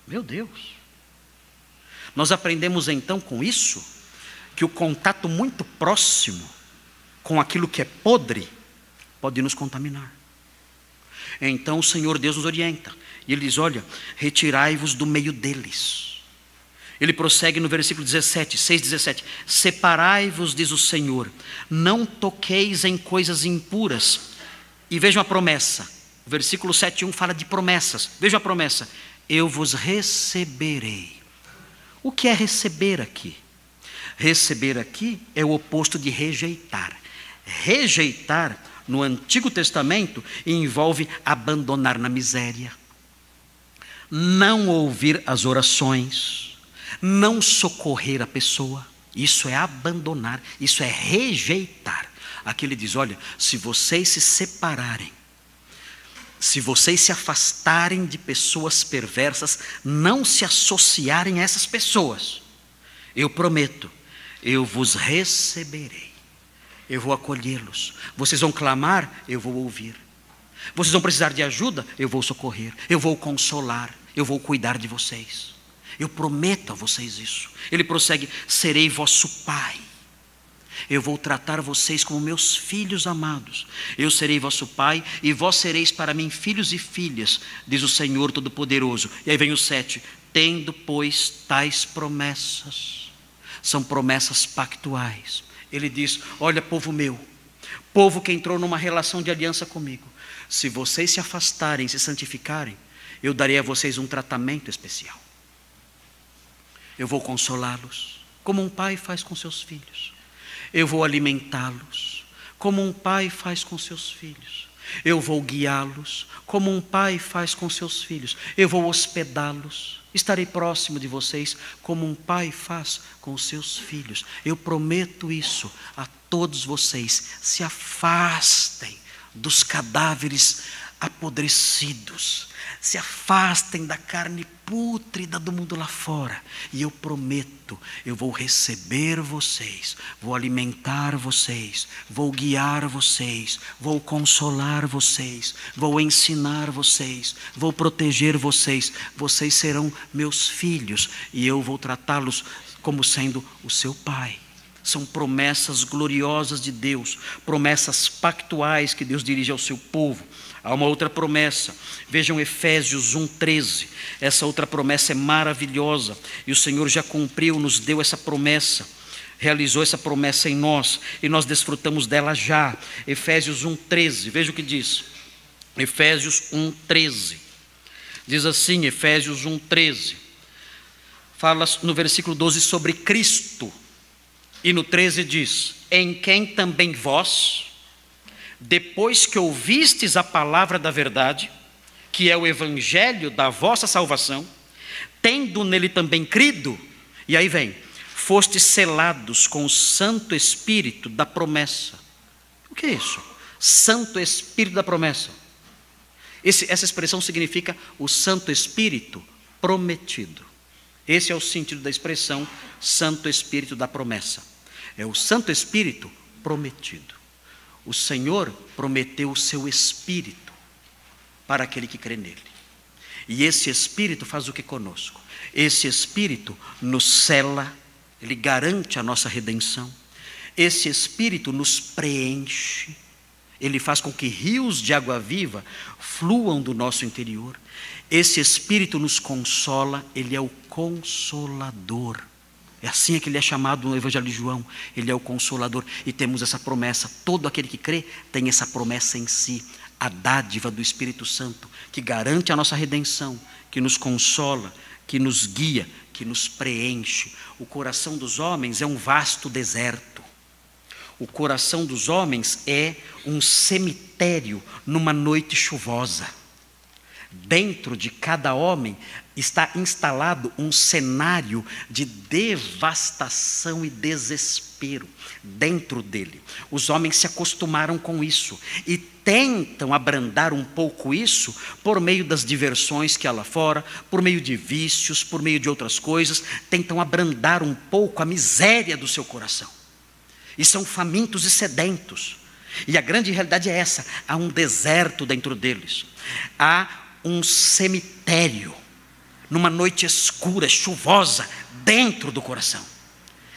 Meu Deus! Nós aprendemos então com isso que o contato muito próximo com aquilo que é podre pode nos contaminar. Então o Senhor Deus nos orienta e Ele diz: olha, retirai-vos do meio deles. Ele prossegue no versículo 17, 6:17: separai-vos, diz o Senhor, não toqueis em coisas impuras. E vejam a promessa. O versículo 7:1 fala de promessas. Veja a promessa: eu vos receberei. O que é receber aqui? Receber aqui é o oposto de rejeitar. Rejeitar, no Antigo Testamento, envolve abandonar na miséria, não ouvir as orações, não socorrer a pessoa. Isso é abandonar, isso é rejeitar. Aqui ele diz: olha, se vocês se separarem, se vocês se afastarem de pessoas perversas, não se associarem a essas pessoas, eu prometo, eu vos receberei, eu vou acolhê-los. Vocês vão clamar, eu vou ouvir. Vocês vão precisar de ajuda, eu vou socorrer, eu vou consolar, eu vou cuidar de vocês. Eu prometo a vocês isso. Ele prossegue: serei vosso pai. Eu vou tratar vocês como meus filhos amados. Eu serei vosso pai e vós sereis para mim filhos e filhas, diz o Senhor Todo-Poderoso. E aí vem o 7: tendo, pois, tais promessas. São promessas pactuais. Ele diz: olha, povo meu, povo que entrou numa relação de aliança comigo, se vocês se afastarem, se santificarem, eu darei a vocês um tratamento especial. Eu vou consolá-los, como um pai faz com seus filhos. Eu vou alimentá-los, como um pai faz com seus filhos. Eu vou guiá-los, como um pai faz com seus filhos. Eu vou hospedá-los. Estarei próximo de vocês, como um pai faz com os seus filhos. Eu prometo isso a todos vocês. Se afastem dos cadáveres apodrecidos, se afastem da carne pútrida do mundo lá fora, e eu prometo, eu vou receber vocês, vou alimentar vocês, vou guiar vocês, vou consolar vocês, vou ensinar vocês, vou proteger vocês, vocês serão meus filhos, e eu vou tratá-los como sendo o seu pai. São promessas gloriosas de Deus, promessas pactuais que Deus dirige ao seu povo. Há uma outra promessa, vejam Efésios 1:13, essa outra promessa é maravilhosa, e o Senhor já cumpriu, nos deu essa promessa, realizou essa promessa em nós, e nós desfrutamos dela já. Efésios 1:13, veja o que diz, Efésios 1:13, diz assim, Efésios 1:13, fala no versículo 12 sobre Cristo, e no 13 diz, em quem também vós, depois que ouvistes a palavra da verdade, que é o evangelho da vossa salvação, tendo nele também crido, e aí vem, fostes selados com o Santo Espírito da promessa. O que é isso? Santo Espírito da promessa. Essa expressão significa o Santo Espírito prometido. Esse é o sentido da expressão Santo Espírito da promessa. É o Santo Espírito prometido. O Senhor prometeu o seu Espírito para aquele que crê nele. E esse Espírito faz o que conosco? Esse Espírito nos sela, ele garante a nossa redenção. Esse Espírito nos preenche, ele faz com que rios de água viva fluam do nosso interior. Esse Espírito nos consola, ele é o Consolador. É assim que ele é chamado no Evangelho de João, ele é o Consolador, e temos essa promessa, todo aquele que crê tem essa promessa em si, a dádiva do Espírito Santo, que garante a nossa redenção, que nos consola, que nos guia, que nos preenche. O coração dos homens é um vasto deserto, o coração dos homens é um cemitério numa noite chuvosa. Dentro de cada homem está instalado um cenário de devastação e desespero dentro dele. Os homens se acostumaram com isso e tentam abrandar um pouco isso por meio das diversões que há lá fora, por meio de vícios, por meio de outras coisas, tentam abrandar um pouco a miséria do seu coração. E são famintos e sedentos. E a grande realidade é essa, há um deserto dentro deles. Há um cemitério, numa noite escura, chuvosa, dentro do coração.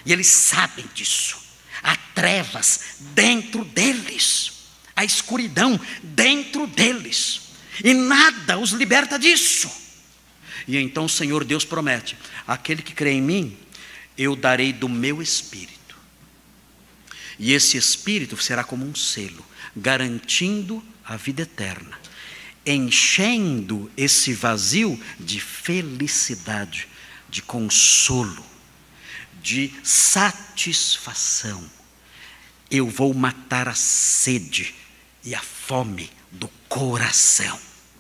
E eles sabem disso. Há trevas dentro deles, há escuridão dentro deles, e nada os liberta disso. E então o Senhor Deus promete, aquele que crê em mim, eu darei do meu Espírito. E esse Espírito será como um selo, garantindo a vida eterna, enchendo esse vazio de felicidade, de consolo, de satisfação. Eu vou matar a sede e a fome do coração.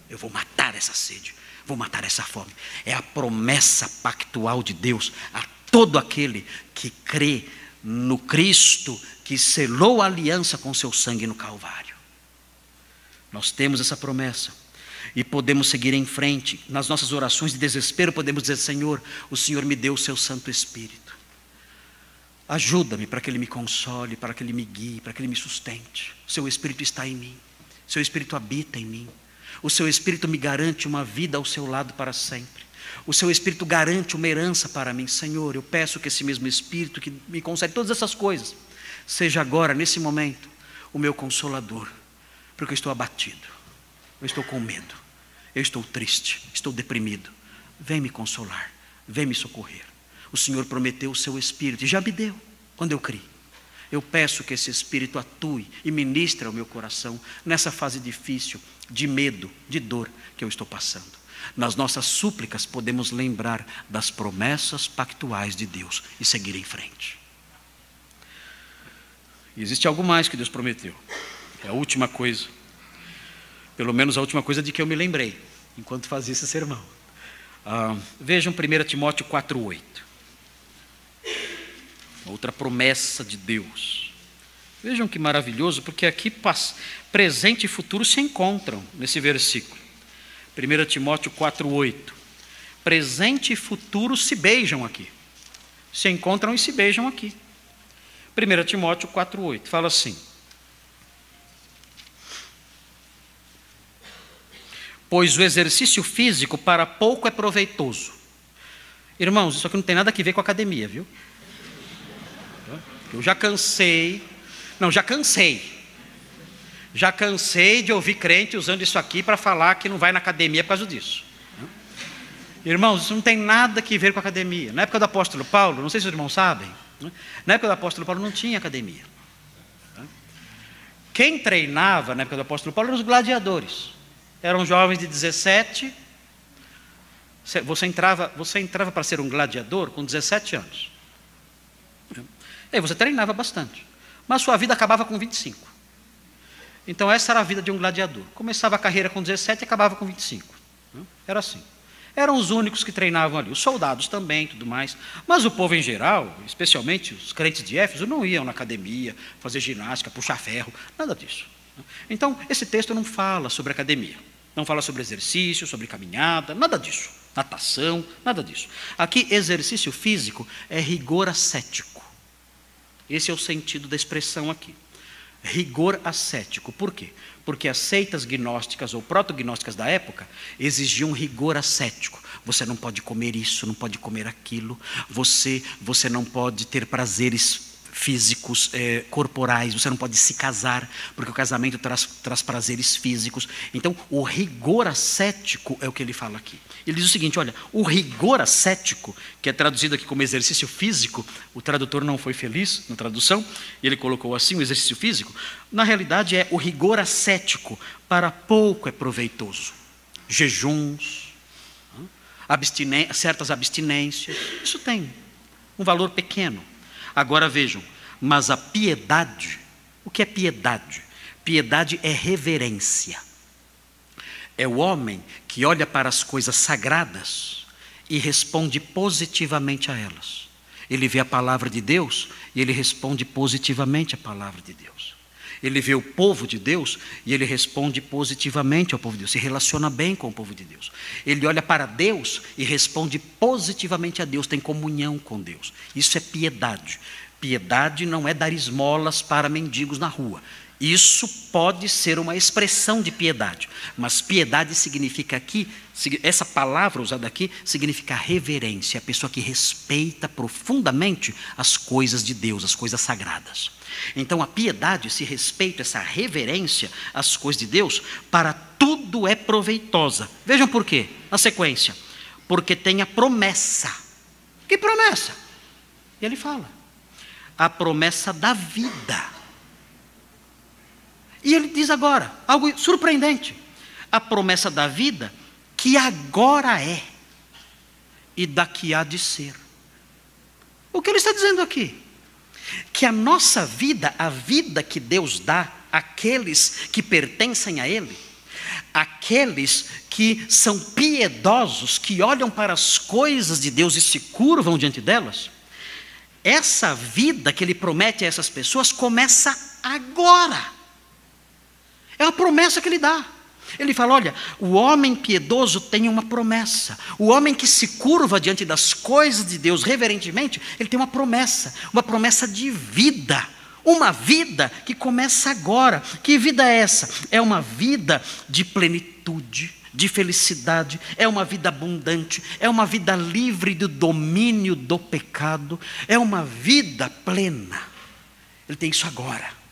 Eu vou matar essa sede, vou matar essa fome. É a promessa pactual de Deus a todo aquele que crê no Cristo que selou a aliança com seu sangue no Calvário. Nós temos essa promessa e podemos seguir em frente. Nas nossas orações de desespero podemos dizer, Senhor, o Senhor me deu o seu Santo Espírito. Ajuda-me para que Ele me console, para que Ele me guie, para que Ele me sustente. O seu Espírito está em mim, o seu Espírito habita em mim. O seu Espírito me garante uma vida ao seu lado para sempre. O seu Espírito garante uma herança para mim. Senhor, eu peço que esse mesmo Espírito que me concede todas essas coisas, seja agora, nesse momento, o meu consolador. Porque eu estou abatido, eu estou com medo, eu estou triste, estou deprimido. Vem me consolar, vem me socorrer. O Senhor prometeu o seu Espírito e já me deu quando eu criei. Eu peço que esse Espírito atue e ministre ao meu coração nessa fase difícil, de medo, de dor que eu estou passando. Nas nossas súplicas podemos lembrar das promessas pactuais de Deus e seguir em frente. E existe algo mais que Deus prometeu. É a última coisa, pelo menos a última coisa de que eu me lembrei, enquanto fazia esse sermão. Vejam 1 Timóteo 4:8. Outra promessa de Deus. Vejam que maravilhoso, porque aqui presente e futuro se encontram nesse versículo. 1 Timóteo 4,8. Presente e futuro se beijam aqui. Se encontram e se beijam aqui. 1 Timóteo 4,8. Fala assim: pois o exercício físico para pouco é proveitoso. Irmãos, isso aqui não tem nada a ver com academia, viu? Eu já cansei de ouvir crente usando isso aqui para falar que não vai na academia por causa disso. Irmãos, isso não tem nada a ver com academia. Na época do apóstolo Paulo, não sei se os irmãos sabem, na época do apóstolo Paulo não tinha academia. Quem treinava na época do apóstolo Paulo eram os gladiadores. Eram jovens de 17. Você entrava para ser um gladiador com 17 anos. E aí você treinava bastante. Mas sua vida acabava com 25. Então essa era a vida de um gladiador. Começava a carreira com 17 e acabava com 25. Era assim. Eram os únicos que treinavam ali. Os soldados também, tudo mais. Mas o povo em geral, especialmente os crentes de Éfeso, não iam na academia, fazer ginástica, puxar ferro, nada disso. Então, esse texto não fala sobre academia. Não fala sobre exercício, sobre caminhada, nada disso. Natação, nada disso. Aqui, exercício físico é rigor ascético. Esse é o sentido da expressão aqui. Rigor ascético. Por quê? Porque as seitas gnósticas ou protognósticas da época exigiam rigor ascético. Você não pode comer isso, não pode comer aquilo. Você não pode ter prazeres físicos, corporais. Você não pode se casar, porque o casamento traz prazeres físicos. Então, o rigor ascético é o que ele fala aqui. Ele diz o seguinte, olha, o rigor ascético, que é traduzido aqui como exercício físico, o tradutor não foi feliz na tradução, ele colocou assim, o exercício físico, na realidade é o rigor ascético, para pouco é proveitoso. Jejuns, certas abstinências, isso tem um valor pequeno. Agora vejam, mas a piedade, o que é piedade? Piedade é reverência. É o homem que olha para as coisas sagradas e responde positivamente a elas. Ele vê a palavra de Deus e ele responde positivamente à palavra de Deus. Ele vê o povo de Deus e ele responde positivamente ao povo de Deus, se relaciona bem com o povo de Deus. Ele olha para Deus e responde positivamente a Deus, tem comunhão com Deus. Isso é piedade. Piedade não é dar esmolas para mendigos na rua. Isso pode ser uma expressão de piedade, mas piedade significa aqui, essa palavra usada aqui, significa reverência, a pessoa que respeita profundamente as coisas de Deus, as coisas sagradas. Então a piedade, esse respeito, essa reverência às coisas de Deus, para tudo é proveitosa. Vejam por quê, na sequência, porque tem a promessa. Que promessa? E ele fala, a promessa da vida. E ele diz agora, algo surpreendente, a promessa da vida que agora é e daqui há de ser. O que ele está dizendo aqui? Que a nossa vida, a vida que Deus dá àqueles que pertencem a Ele, aqueles que são piedosos, que olham para as coisas de Deus e se curvam diante delas, essa vida que Ele promete a essas pessoas começa agora. É a promessa que Ele dá. Ele fala, olha, o homem piedoso tem uma promessa. O homem que se curva diante das coisas de Deus reverentemente, ele tem uma promessa de vida. Uma vida que começa agora. Que vida é essa? É uma vida de plenitude, de felicidade, é uma vida abundante, é uma vida livre do domínio do pecado, é uma vida plena. Ele tem isso agora.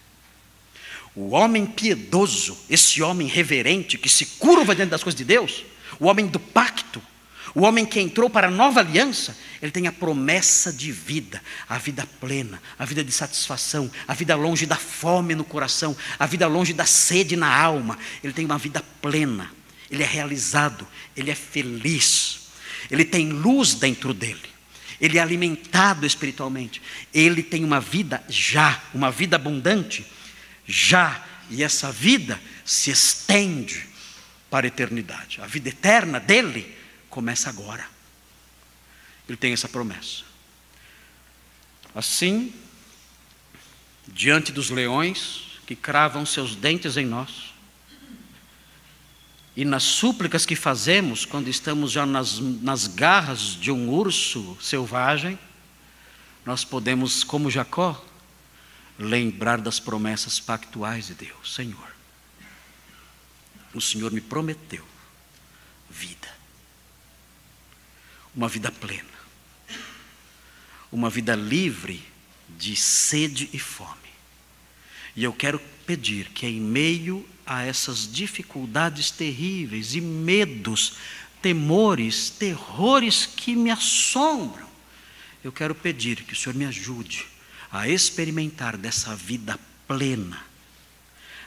O homem piedoso, esse homem reverente que se curva diante das coisas de Deus, o homem do pacto, o homem que entrou para a nova aliança, ele tem a promessa de vida, a vida plena, a vida de satisfação, a vida longe da fome no coração, a vida longe da sede na alma. Ele tem uma vida plena, ele é realizado, ele é feliz, ele tem luz dentro dele, ele é alimentado espiritualmente, ele tem uma vida uma vida abundante, e essa vida se estende para a eternidade. A vida eterna dele começa agora. Ele tem essa promessa. Assim, diante dos leões que cravam seus dentes em nós, e nas súplicas que fazemos quando estamos já nas garras de um urso selvagem, nós podemos, como Jacó, lembrar das promessas pactuais de Deus. Senhor, o Senhor me prometeu vida, uma vida plena, uma vida livre de sede e fome. E eu quero pedir que em meio a essas dificuldades terríveis e medos, temores, terrores que me assombram, eu quero pedir que o Senhor me ajude a experimentar dessa vida plena,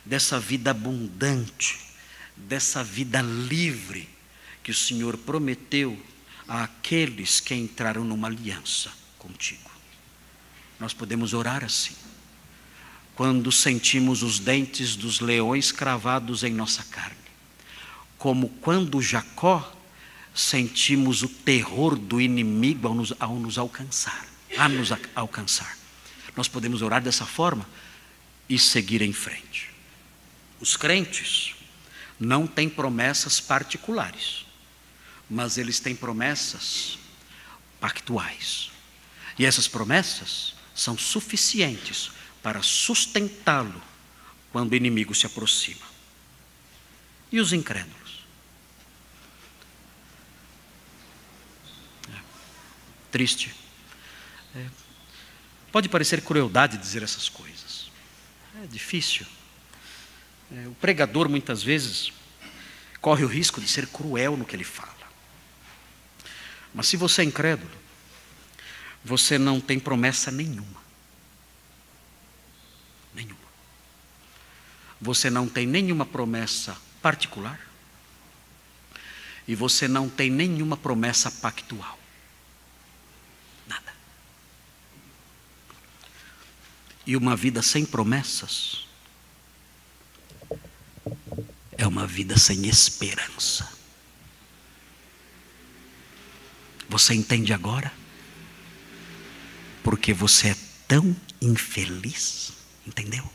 dessa vida abundante, dessa vida livre que o Senhor prometeu àqueles que entraram numa aliança contigo. Nós podemos orar assim, quando sentimos os dentes dos leões cravados em nossa carne, como quando Jacó sentimos o terror do inimigo ao nos alcançar. Nós podemos orar dessa forma e seguir em frente. Os crentes não têm promessas particulares, mas eles têm promessas pactuais. E essas promessas são suficientes para sustentá-lo quando o inimigo se aproxima. E os incrédulos? Triste. Pode parecer crueldade dizer essas coisas. É difícil. O pregador muitas vezes corre o risco de ser cruel no que ele fala. Mas se você é incrédulo, você não tem promessa nenhuma. Nenhuma. Você não tem nenhuma promessa particular. E você não tem nenhuma promessa pactual. Nada. E uma vida sem promessas é uma vida sem esperança. Você entende agora? Porque você é tão infeliz, entendeu?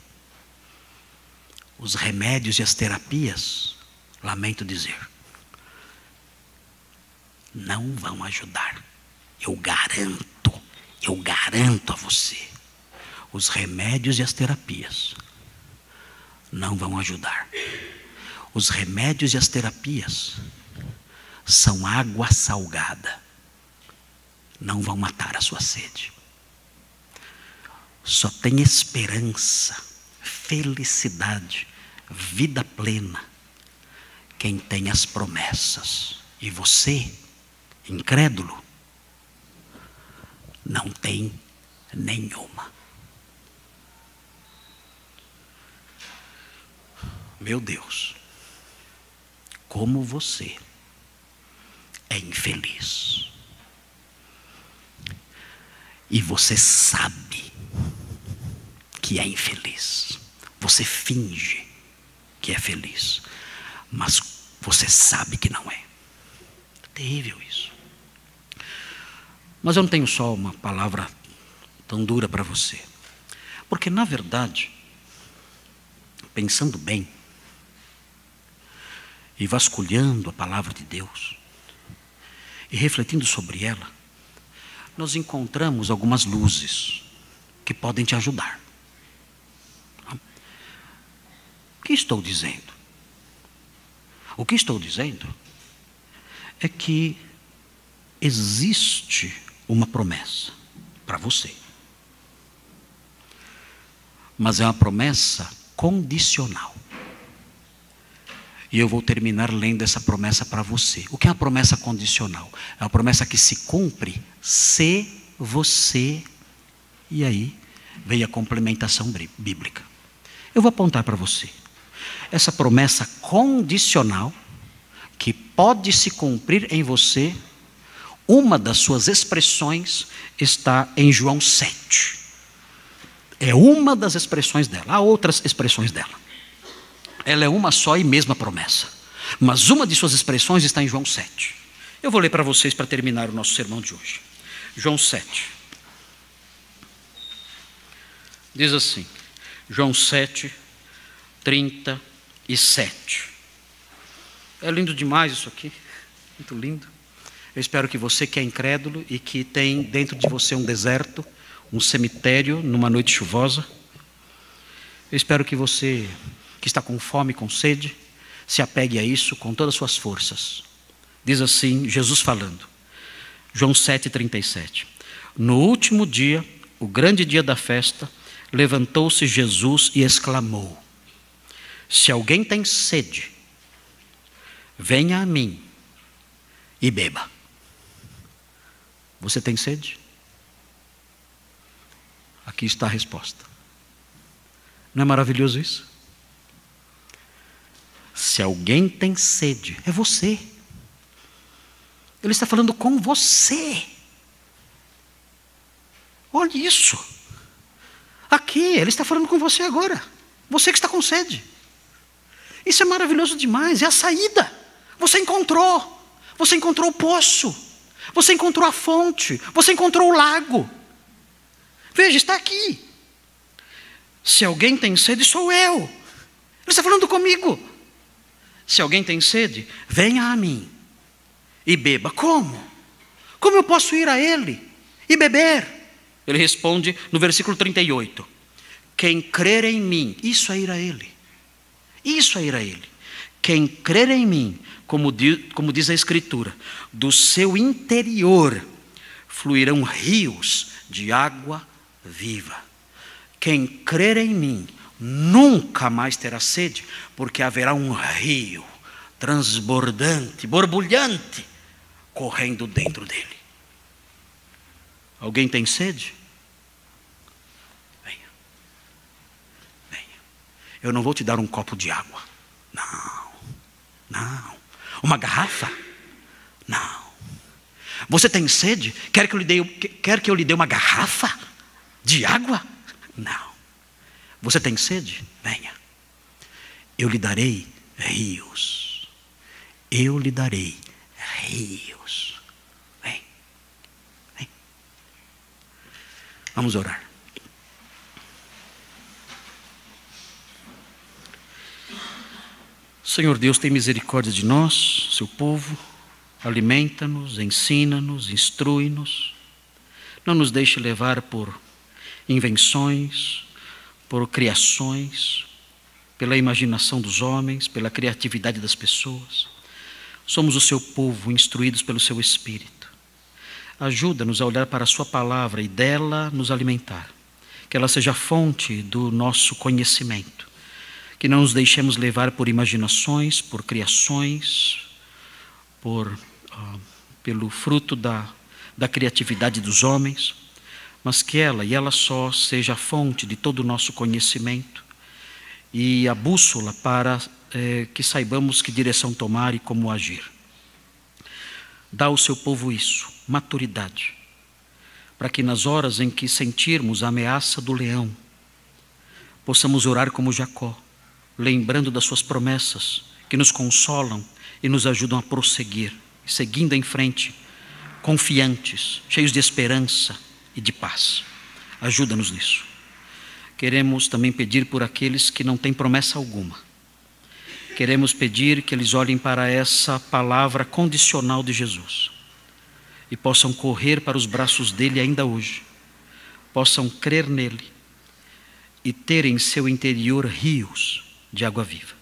Os remédios e as terapias, lamento dizer, não vão ajudar. Eu garanto a você, os remédios e as terapias não vão ajudar. Os remédios e as terapias são água salgada, não vão matar a sua sede. Só tem esperança, felicidade, vida plena quem tem as promessas. E você, incrédulo, não tem nenhuma. Meu Deus, como você é infeliz. E você sabe que é infeliz. Você finge que é feliz, mas você sabe que não é. Terrível isso. Mas eu não tenho só uma palavra tão dura para você, porque na verdade, pensando bem e vasculhando a palavra de Deus e refletindo sobre ela, nós encontramos algumas luzes que podem te ajudar. O que estou dizendo? O que estou dizendo é que existe uma promessa para você, mas é uma promessa condicional. E eu vou terminar lendo essa promessa para você. O que é uma promessa condicional? É uma promessa que se cumpre se você... E aí vem a complementação bíblica. Eu vou apontar para você. Essa promessa condicional, que pode se cumprir em você, uma das suas expressões está em João 7. É uma das expressões dela. Há outras expressões dela. Ela é uma só e mesma promessa. Mas uma de suas expressões está em João 7. Eu vou ler para vocês para terminar o nosso sermão de hoje. João 7. Diz assim, João 7, 37. É lindo demais isso aqui, muito lindo. Eu espero que você que é incrédulo e que tem dentro de você um deserto, um cemitério numa noite chuvosa, eu espero que você que está com fome, com sede, se apegue a isso com todas as suas forças. Diz assim, Jesus falando, João 7,37. No último dia, o grande dia da festa, levantou-se Jesus e exclamou: se alguém tem sede, venha a mim e beba. Você tem sede? Aqui está a resposta. Não é maravilhoso isso? Se alguém tem sede, é você. Ele está falando com você. Olha isso. Aqui, ele está falando com você agora. Você que está com sede. Isso é maravilhoso demais, é a saída. Você encontrou. Você encontrou o poço. Você encontrou a fonte. Você encontrou o lago. Veja, está aqui. Se alguém tem sede, sou eu. Ele está falando comigo. Se alguém tem sede, venha a mim e beba. Como? Como eu posso ir a ele e beber? Ele responde no versículo 38. Quem crer em mim, isso é ir a ele. Isso é ir a ele. Quem crer em mim, como diz a Escritura, do seu interior fluirão rios de água viva. Quem crer em mim nunca mais terá sede, porque haverá um rio transbordante, borbulhante, correndo dentro dele. Alguém tem sede? Venha. Venha. Eu não vou te dar um copo de água. Não. Uma garrafa? Não. Você tem sede? Quer que eu lhe dê uma garrafa de água? Não. Você tem sede? Venha. Eu lhe darei rios. Eu lhe darei rios. Vem. Vem. Vamos orar. Senhor Deus, tem misericórdia de nós, seu povo. Alimenta-nos, ensina-nos, instrui-nos. Não nos deixe levar por invenções, por criações, pela imaginação dos homens, pela criatividade das pessoas. Somos o seu povo, instruídos pelo seu Espírito. Ajuda-nos a olhar para a sua palavra e dela nos alimentar. Que ela seja a fonte do nosso conhecimento. Que não nos deixemos levar por imaginações, por criações, pelo fruto da criatividade dos homens, mas que ela e ela só seja a fonte de todo o nosso conhecimento e a bússola para que saibamos que direção tomar e como agir. Dá ao seu povo isso, maturidade, para que nas horas em que sentirmos a ameaça do leão, possamos orar como Jacó, lembrando das suas promessas, que nos consolam e nos ajudam a prosseguir, seguindo em frente, confiantes, cheios de esperança e de paz. Ajuda-nos nisso. Queremos também pedir por aqueles que não têm promessa alguma. Queremos pedir que eles olhem para essa palavra condicional de Jesus e possam correr para os braços dele ainda hoje, possam crer nele e ter em seu interior rios de água viva.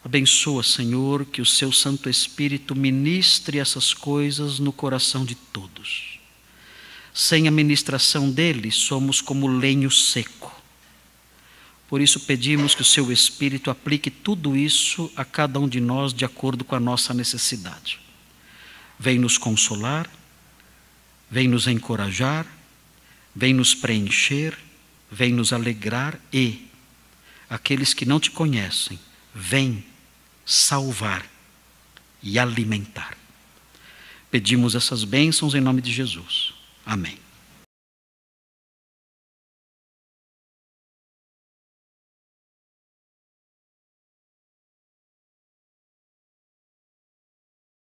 Abençoa, Senhor, que o seu Santo Espírito ministre essas coisas no coração de todos. Sem a ministração dele, somos como lenho seco. Por isso pedimos que o seu Espírito aplique tudo isso a cada um de nós de acordo com a nossa necessidade. Vem nos consolar, vem nos encorajar, vem nos preencher, vem nos alegrar e, aqueles que não te conhecem, vem salvar e alimentar. Pedimos essas bênçãos em nome de Jesus. Amém.